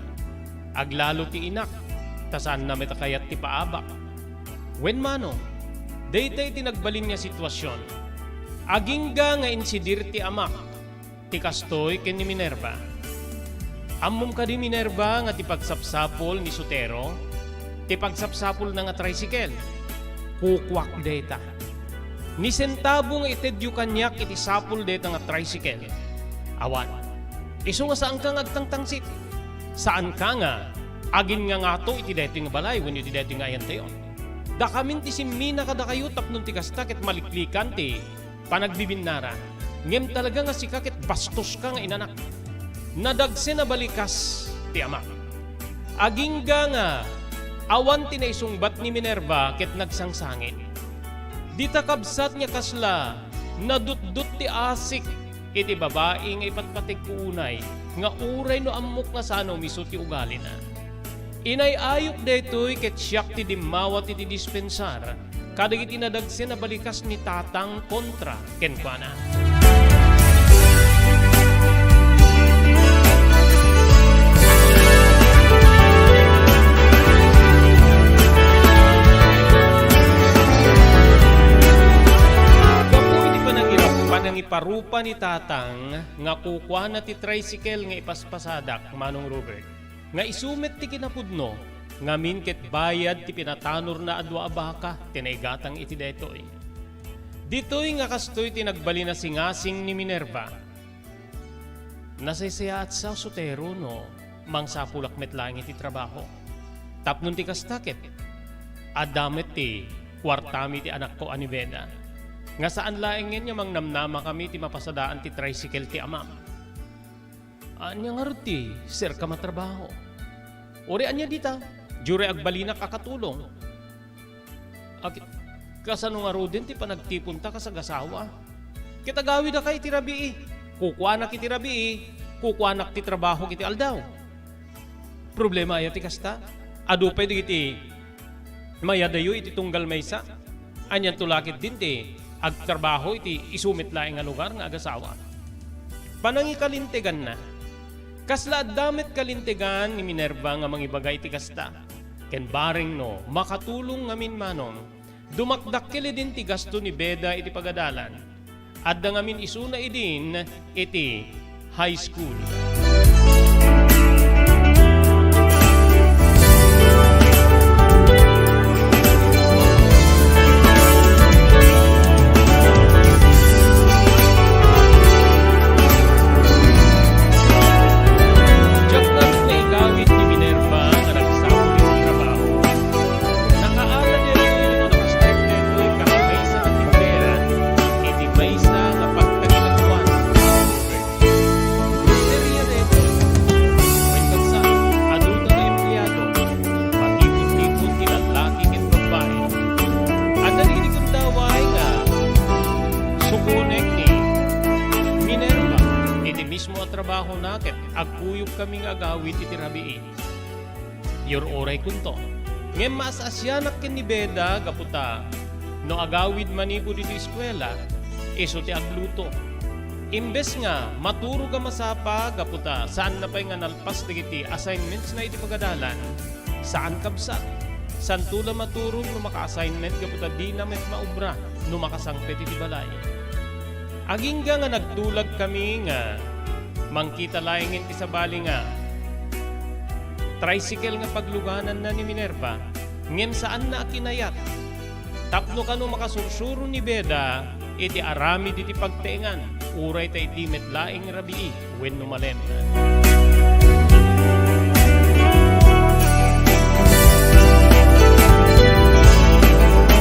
Speaker 2: Aglalo ti inak tasan na metakayat ti paabak. Wen mano, daytay tinagbalin niya sitwasyon. Agingga nga insidir ti amak, ti kastoy ken ni Minerva. Ammom ka di Minerva nga ti pagsapsapol ni Sotero, ti pagsapsapol na nga tricycle. Kukwak data. Ni sentabo nga itedyo kanyak iti sapol data nga tricycle. Awan, iso nga saan ka ngagtangtangsit? Saan ka nga? Agin nga to iti deto nga balay when iti deto nga ayan tayo. Da kamin ti simina kada kayo tapnon ti kastak et maliklikan ti panagbibinara. Ngem talaga nga si kakit bastos ka nga inanak. Nadagse na balikas ti ama. Agingga nga awan ti naisungbat ni Minerva ket nagsangsangin. Di takabsat nga kasla nadutdut ti asik iti babae nga ipatpatig kuunay nga uray no ammok nga sano miso ti ugali na. Inay-ayok daytoy ket siyak ti dimawat iti dispensar kadag iti nadagse na balikas ni tatang kontra kenkwana. Kapoy di panagirap panangiparupa ni tatang nga kukwa na ti tricycle nga ipaspasadak Manong Robert. Nga isumet ti kinapudno, nga minket bayad ti pinatanor na adwa abaka, tinaigatang iti detoy. Ditoy nga kastoy tinagbali na singasing ni Minerva. Nasaysaya at sa Sotero no, mangsapulak metlang iti trabaho. Tapnon ti kastaket, adamet ti kwartami ti anak ko Anivena. Nga saan laeng niya mang namnama kami ti mapasadaan ti tricycle ti amam. Anya nga ruti, sir ka matrabaho. Ori anya dita, jure agbalinak akatulong. Kasano nga rodin ti panagtipunta ka sa gasawa. Kitagawi na kay tirabii. Kukuanak iti rabii, kukuanak ti trabaho kiti aldaw. Problema ay ti kasta. Ado pwede iti mayadayo iti tunggal maysa. Anyan tulakit din ti agtrabaho iti isumit laing nga lugar nga agasawa. Panangikalintegan na. Kasla damit kalintegan ni Minerva nga mangibagay ti kasta. Ken baring no, makatulong ngamin manon, dumakdakkili din ti gasto ni Beda iti pagadalan. At da ngamin isuna idin iti high school. May isa nga pagtag nagtrabaho na ket agkuyog kaming agawid iti rabii. Yor oray kunto. Ngem maasasyanak ken ni Beda gaputa no agawid manigo dito eskwela, iso ti agluto. Imbes nga maturo ka masapa gaputa saan na pa'y nga nalpas digiti assignments na iti pagadalan, saan kabsat? San tula maturong no maka-assignment gaputa di na met maubra no makasangpet iti balay. Agingga nga nagtulag kami nga mangkita laingin ti sabali nga tricycle nga pagluganan na ni Minerva, ngem saan na akinayat. Tapno kano makasursuro ni Beda, iti arami diti pagteengan, uray tay iti metlaing rabii, when numalem.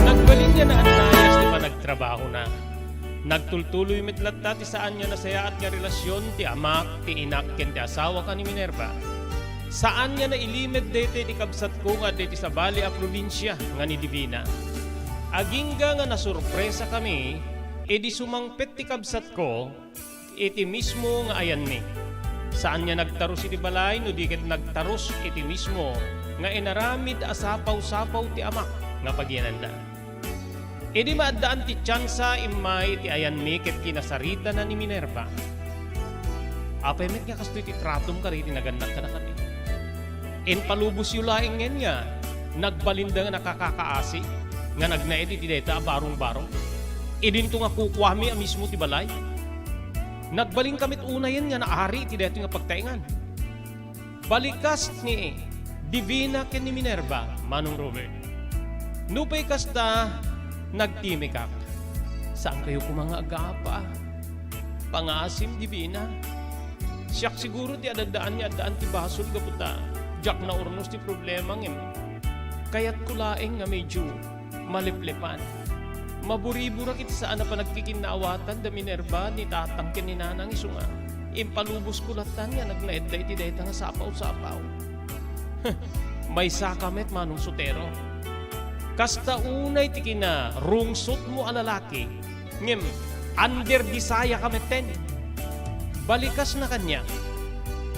Speaker 2: Nagbalin niya na anayas di pa nagtrabaho na. Nagtultuloy metlat dati saan niya nasaya at nga relasyon ti amak, ti inak, ken ti asawa ka ni Minerva. Saan niya na ilimed dete di kabsat ko nga dete sa bali a probinsya nga ni Divina. Agingga nga nasurpresa kami, edi sumangpet ti kabsat ko, iti mismo nga ayan ni. Saan niya nagtaros iti balay, no di ket nagtaros iti mismo, nga inaramid asapaw-sapaw ti amak, nga pagyananda. Edi maadaan ti tsansa imay ti ayan mi, ket kinasarita na ni Minerva. Apay met nga kasto iti tratom ka rin, naganak ka na kami. En palubos yu laing ngen nga, nagbalinda nga nakakakaasi, nga nagnaed iti deta barong-barong. Idinto nga kukwami a mismo ti balay. Nagbaling kamit unayan nga naari iti deta nga pagtaingan. Balikas ni Divina ken ni Minerva, Manong Robert. Nupay kasta nagtimikak. Saan kayo kumangagapa? Pangasim Divina. Siyak siguro ti adadaan niya adaan ti basol gaputa. Jak na urnos ti problema ngem. Kaya't kulaeng nga medyo maliplipan. Maburibura kit saan na pa nagkikinaawatan da Minerva ni tatang kininanang isunga. Impalubos kulatan nga naglaed da iti dayta nga sapaw-sapaw. May sakamet Manong Sotero. Kasta unay ti kina rungsot mo a lalaki. Ngem under disaya kameten. Balikas na kanya.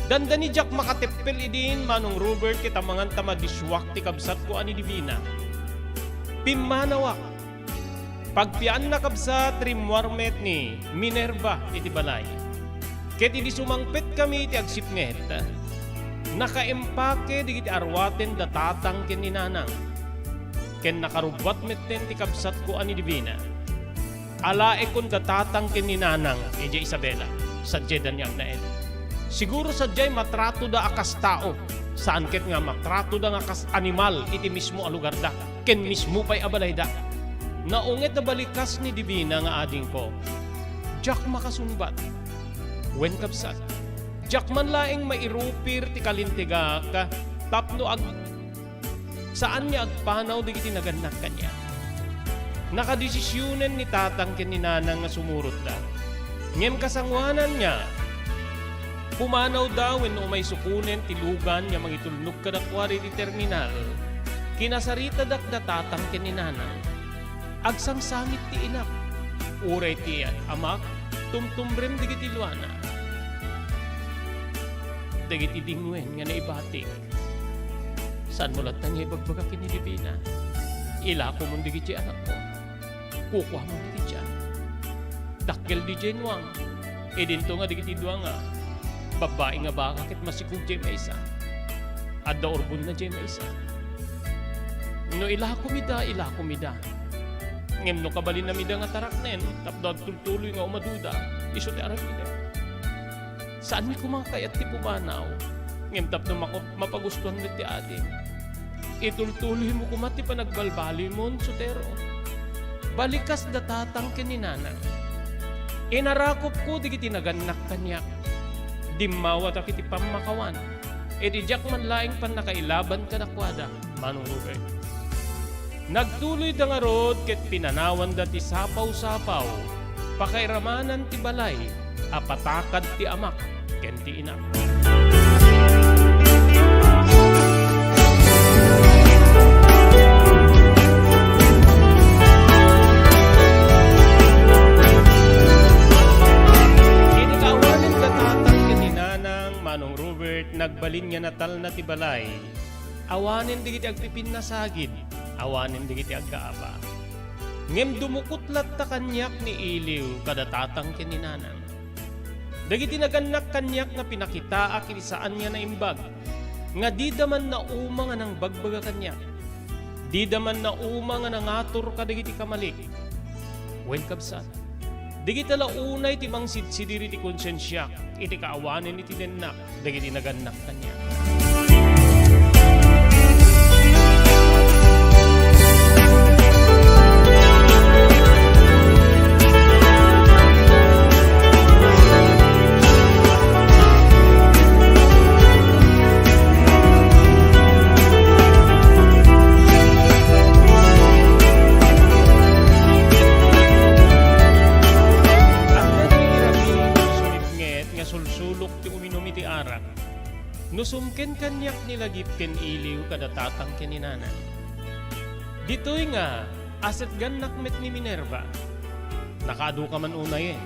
Speaker 2: Danda ni Jack makatepel idin Manong Robert kita mangan tamadiswak ti kabsat ko ani Divina. Pimanawak. Pagpian na kabsat rimwarmet ni Minerva iti balay. Ket idi sumangpet kami iti agsipnget. Nakaempake digiti arwaten da tatang ken ninanang. Ken nakarubat metten ti kabsat ko ani Divina. Alae kon da tatang ken ninanang iti Isabela. Sadya niya agnaed. Siguro sadyay matrato da akas tao. Saan ket nga matrato da nga akas animal iti mismo a lugar da. Ken mismo pa'y abalay da. Naunget na balikas ni Divina nga ading ko. Jack makasumbat. Wen kapsat. Jack man laing mairupir ti kalintiga ka. Tapno saan niya agpanaw digiti naganak kanya. Nakadesisyonen ni tatang ken ni nanang nga sumurot da. Ngem kasangwanan niya. Pumanaw daw when umay sukunen tilugan niya mangitulnog kadakwari di terminal. Kinasarita dak datatang kininanang. Agsangsamit ti inak. Uray ti amak, tumtumbrem digiti luana. Digiti dingwen nga naibatik. Saan mo latan niya ibagbaga kini Divina? Ilako mo digiti anak ko. Kukuha mo digiti siya. Dakkel di Jenuang. Dinto nga digiti duang nga. Babae nga baka kit masikog jay maisa. Adda orbon na jay maisa. No ilako mida. Ngem no kabalin na mida nga tarak nen, tapdod tultuloy nga umaduda, iso ti aramida. Saan mi kumakayat ti pumanaw? Ngem tapno mapagustuhan mit ti atin. Itultuloy mo kumati pa nagbalbali mo, Sotero. Balikas datatang kininanang. Inarakop ko digiti naganak kanya. Dimawat akiti pamakawan. Di jak man laing pan nakailaban ka nakwada, Manong Robert. Nagtuloy da nga rod ket pinanawan da ti sapaw-sapaw. Pakairamanan ti balay, apatakad ti amak, ken ti inak. natal na ti balay, awanin digiti agpipin na sagid, awanin digiti agkaaba. Ngem dumukutlat ta kanyak ni Iliw kada tatang kininanang. Dagiti naganak kanyak nga pinakita kini saan niya na imbag, nga di daman na uma nga nang bagbaga kanyak. Di daman na uma nga nangatur ka dagiti kamalik. Wen kabsat, digiti launay ti mangsidsidiri ti konsensya, iti kaawanin iti nenak, dagiti naganak kanyak. Nusumken kanyak nilagip ken Iliw kada tatang kininanan. Dito'y nga, aset ganak met ni Minerva. Nakado ka man unay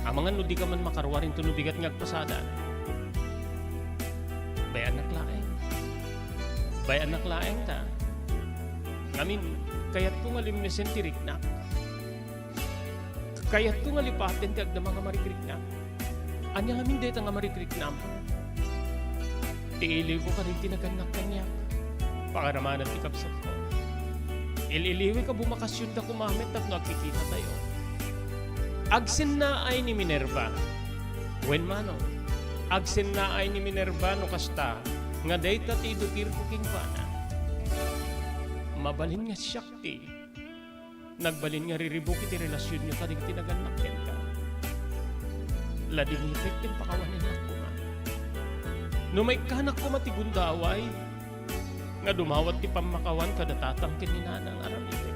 Speaker 2: Ang mga nudi ka man makarwarin tunubigat ngagpasadan. Bayan naklaeng. Bayan naklaeng ta. Ngamin, kayat ko nga limnesen tiriknak. Kayat ko nga lipaten ti agda mga marikriknak. Anya ngamin deta nga marikriknam. Tiiliw ko ka rin tinaganak kanya. Pakaramanan ti kapsat ko. Ililiwi ka bumakasyon da kumamit at nagkikita tayo. Agsin na ay ni Minerva. Wen mano, agsin na ay ni Minerva no kasta nga dayta ti idukir ko king pana. Mabalin nga siyakti. Nagbalin nga riribuk iti relasyon nyo karing tinaganak ken ka. Lading hitik kin pakawanin na ko. No may kanak ko matigundaway, nga dumawat ti pamakawan kada tatang kininanang aramitin.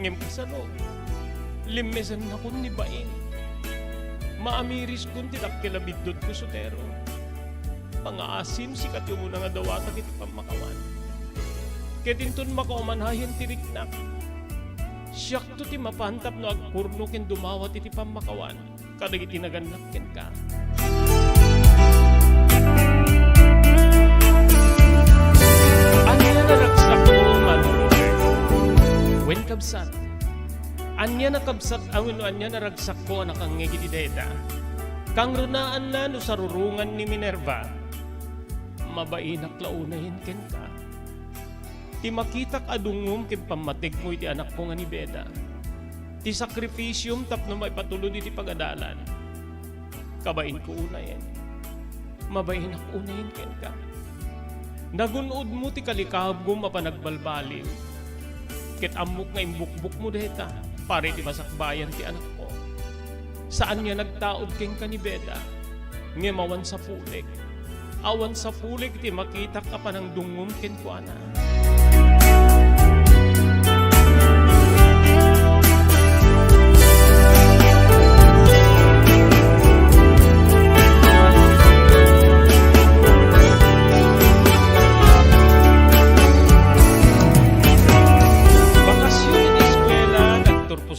Speaker 2: Ngem kasano, limesan na kun ni bain. Maamiris kun ti dakkelabidod ko sotero. Pangaasim si katyo mo na nga dawata kiti pamakawan. Ketinton makaumanhayan ti riknak. Siyak to ti mapantap no agpurno ken dumawat iti pamakawan, kadag iti naganak ken ka. Wen kabsat, anya nakabsat awin no anya naragsak ko anak ang ngigiti deda. Kang runaan na no sarurungan ni Minerva, mabainak launahin ken ka. Ti makitak adungum ken pamatig mo iti anak ko nga ni Beda. Ti sakripisyum tapno maipatulod iti pagadalan. Kabain ko unayin. Mabainak unahin ken ka. Nagunod mo ti kalikahab gum mapanagbalbaliw. Ket amok nga imbukbuk mo deta, pare ti masakbayan ti anak ko. Saan niya nagtaod keng kanibeda? Ngemawan sa pulik. Awan sa pulik ti makita ka pa ng dungum ken kuana.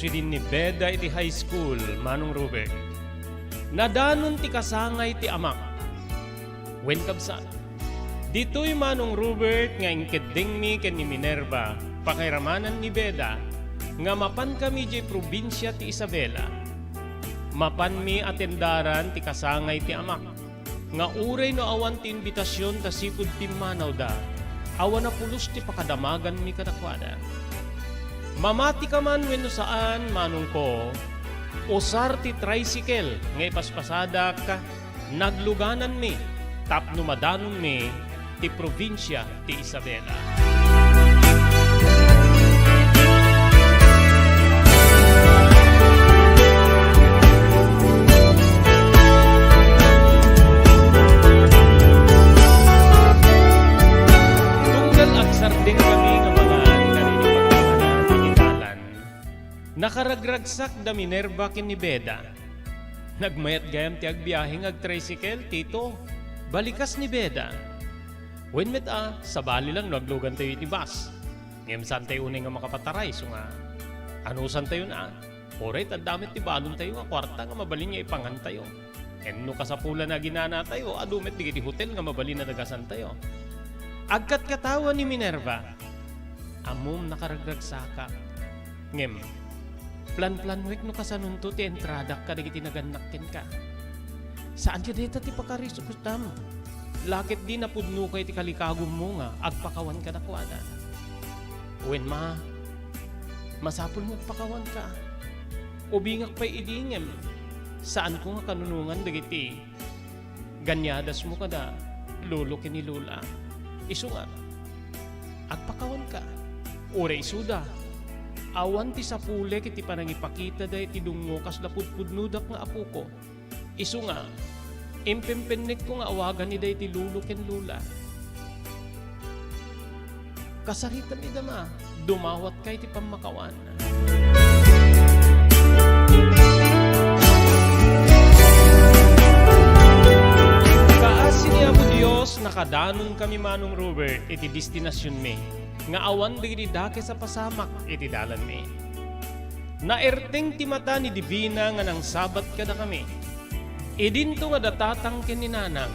Speaker 2: Din ni Beda iti high school, Manong Rubek. Nadanon ti kasangay ti amak. Wen kabsat. Dito'y Manong Rubert nga ingkedeng mi ken ni Minerva, pakairamanan ni Beda, nga mapan kami di probinsya ti Isabela. Mapan mi atendaran ti kasangay ti amak. Nga uray no awan ti imbitasyon ta sipud ti manaw da, awan na pulos ti pakadamagan mi kadakwada. Mamati ka man wenno saan manong ko, usar ti tricycle nga ipaspasada ka, nagluganan mi, tapno madanon mi, ti probinsya ti Isabela. Tunggal agsardeng kami nga mga nakaragragsak da Minerva ken ni Beda. Nagmayat gayam ti agbiyahe agtricycle, tito. Balikas ni Beda. Wen met sa bali lang naglugan tayo iti bus. Ngem san tayo unay nga makapataray, so nga anusan tayo na. Oret at damit ti balon tayo nga kwarta nga mabalin nga ipangan tayo. no kasapula na ginana tayo, adumet di hotel nga mabali na dagasan tayo. Agkat katawan ni Minerva, amom nakaragrag saka. Ngem, plan-planwek no kasanunto ti entrada ka dagiti nagannakken ka. Saan ka dito ti pakarisugustam? Lakit di napudno kay ti kalikagom mo nga, agpakawan ka na kuada. Wen masapul mo agpakawan ka. Ubingak pa'y idingem, saan ko nga kanunungan dagiti? Ganyadas mo kada, lolo kini lula. Isu nga, agpakawan ka. Ore isuda, awan ti sapule kiti panangipakita day ti dungo kas lapudpudnudak nga apo ko. Isu nga, impempennek ko nga awagan ni day ti lolo ken lula. Kasaritan ni dama, dumawat kay ti pamakawan. Kaasi ni Amo Dios, nakadanon kami manong Robert, iti destinasyon me. Nga awan digiti dake sa pasamak, iti dalan me. Naerteng ti mata ni Divina nga nang sabat kada kami. Idinto nga datatang keninanang.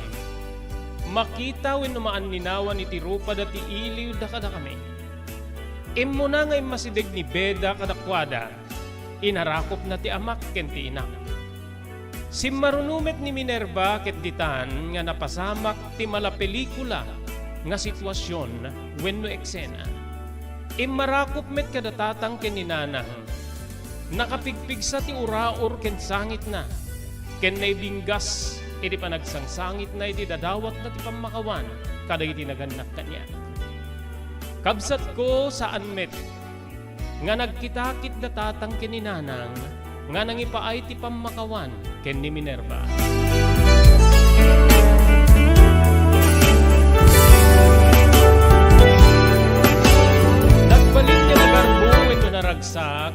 Speaker 2: Makita when numaan ninawan iti rupa dati iliw da kada kami. Immo na ngay masidig ni Beda kadakwada, inarakop na ti amak ken ti inak. Simmarunumet ni Minerva ket ditan nga napasamak ti malapelikula nga sitwasyon wenno eksena. Immarakop met kadatatang keninanang. Nakapigpigsa ti uraor ken sangit na. Ken naibinggas iti panagsangsangit na iti dadawat na ti pamakawan kada iti nagannak kanya. Kabsat ko saan met nga nagkitakit datatang keninanang nga nangipaay ti pamakawan ken ni Minerva. Nagbalin niya na garbo ito naragsak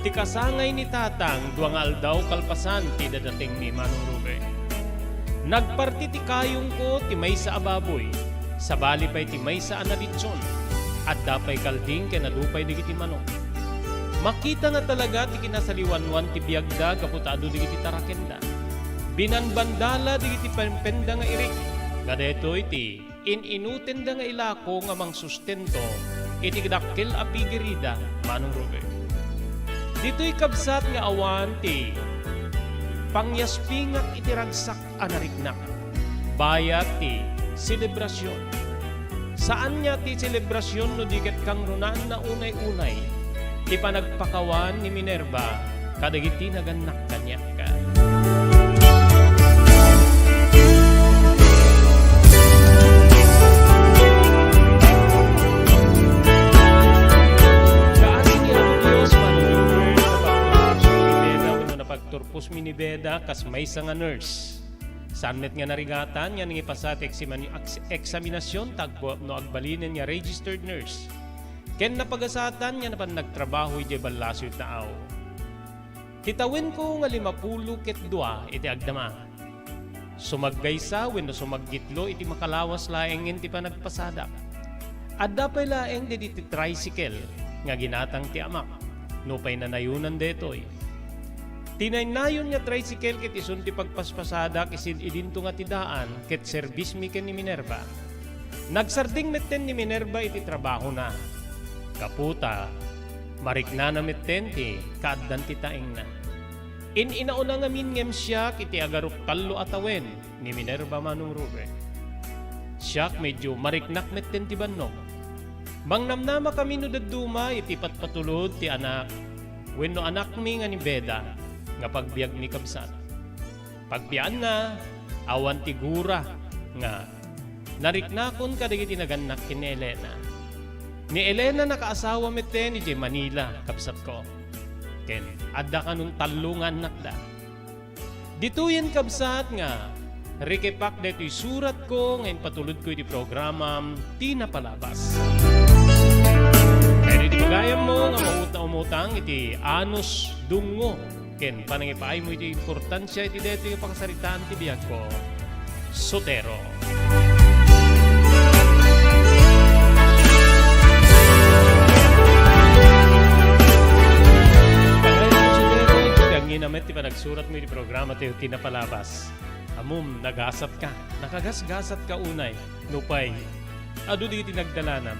Speaker 2: ti kasangay ni tatang duang aldaw kalpasan ti dadating ni Manong Robert. Nagparti ti kayong ko ti may sa ababoy, sa bali pa'y ti may sa analitson, at dapay kalding ken adupay digiti manok. Makita nga talaga ti kinasaliwanwan ti biagda kaputado digiti tarakenda. Binanbandala digiti pempenda nga irik. Kadeto iti inuten da nga ilako nga mang sustento iti dakkel apigirida Manong Robert. Dito'y kabsat nga awan ti pangyaspingak iti ragsak anariknak. Bayat ti selebrasyon. Saan niya ti selebrasyon no diket kang runan na unay-unay ti panagpakawan ni Minerva kadagiti nagannak kanya ka. Turpos mi ni Beda kas may nga nurse. Sanmet nga narigatan nga nangipasat eksaminasyon tagpo no agbalinen nga registered nurse. Ken napagasatan nga napan nagtrabaho iti balasyo tao. Kitawin ko nga 50 ket 2 iti agdama. Sumaggaysa wenno sumaggitlo iti makalawas laeng iti panagpasadak. Adda pay laeng iti tricycle nga ginatang ti amak. No pay nanayunan detoy. Tinaynayon nga tricycle ket isun ti pagpaspasadak isin idinto nga tidaan ket serbis mi ken ni Minerva. Nagsarding metten ni Minerva iti trabaho na. Kaputa, marikna na metten ti kaaddan ti taeng na. Inauna nga mingem siya iti agaruk kallo atawen ni Minerva Manong Robert. Siya medyo mariknak metten ti banno. Mangnamnama kami no daduma iti patpatulod ti anak. Wenno anak mi nga ni Beda nga pagbiag ni kabsat. Pagbian na, awan tigura nga nariknakon kadagiti nagannak kin ni Elena. Ni Elena nakaasawa meten iti Manila kabsat ko. Ken adda kanun talungan nakda. Dituyen kabsat nga rikipak deto'y surat ko ngayon patulod ko iti programa ti napalabas. Kaya iti bagayam mo nga maut na umutang iti anos dungo ken panangipaay mo iti importansya iti deto yung pangsaritaan ti biyag ko. Sotero. Kaya ito Sotero, iti namet ti panagsurat mo iti programa tayo tinapalabas. Amom, nagasat ka. Nakagasgasat ka unay. Nupay. Ado di tinagdalanam.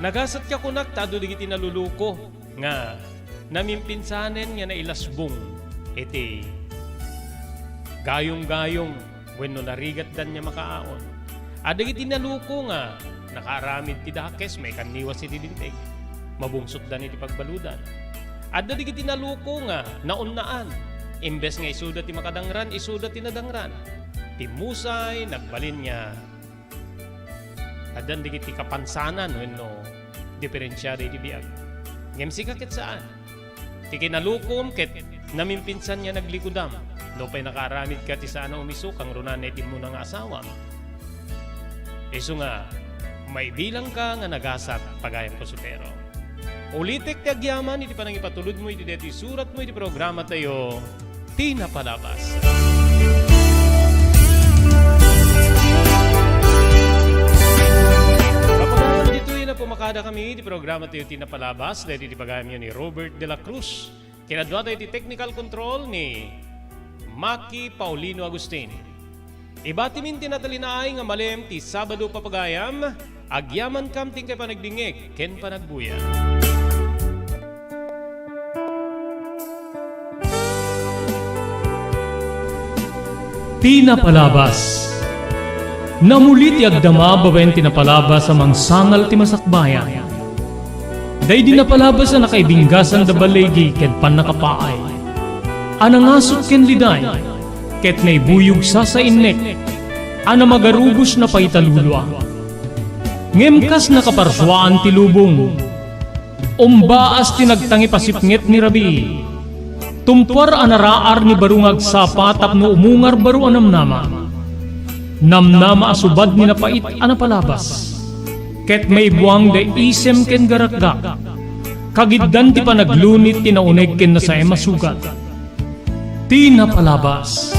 Speaker 2: Nagasat ka kunak, tado di tinaluluko. Nga, namimpinsanen nga na ilasbong. Iti, gayong-gayong, wenno narigat dan niya makaaon. Ada di tinaluko nga, nakaaramid ti dakes, may kaniwas iti dintig. Mabungsot dan iti pagbaludan. Ada di tinaluko nga, naunaan. Imbes nga isuda ti makadangran, isuda ti nadangran. Timusay, nagbalin niya. Adan di ti kapansanan, wenno diferensyari ti biag. Ngem si kakit saan? Ti kinalukom ket namimpinsan niya naglikodam. No pa'y nakaaramid ka ti sana umiso kang runan iti mo nga asawa. Iso nga, may bilang ka nga nagasat pagayang kusupero. Ulitek ti agyaman iti panangipatulod mo iti deti surat mo iti programa tayo Tinapalabas. Kapagayan dito yun na pumakada kami di programa tayo Tinapalabas dahil iti pagayam yun ni Robert de la Cruz. Kinadwa tayo iti technical control ni Maki Paulino Agustin. Ibati min tinatalinaay nga malem ti Sabado papagayam, agyaman kam ting kay panagdingeg, ken panagbuya.
Speaker 1: Tinapalabas. Namulit agdama babaen tinapalabas sa mangsangal ti masakbayan. Day di napalabas na nakaibinggasan da balegi ken panakapaay. Anangasot ken liday ket naibuyog sa innek. Ana magarubos na paitalulwa. Ngemkas nakaparswaan ti lubong. Umbaas tinagtangi pasipnget ni Rabi. Tumpar anaraar ni barungag sapa tapno umungar baru anamnama. Namnama asubad ni napait anapalabas. Ket may buwang de isem ken garakgak. Kagiddan ti panaglunit tinauneg ken na sa emasugat. Tinapalabas.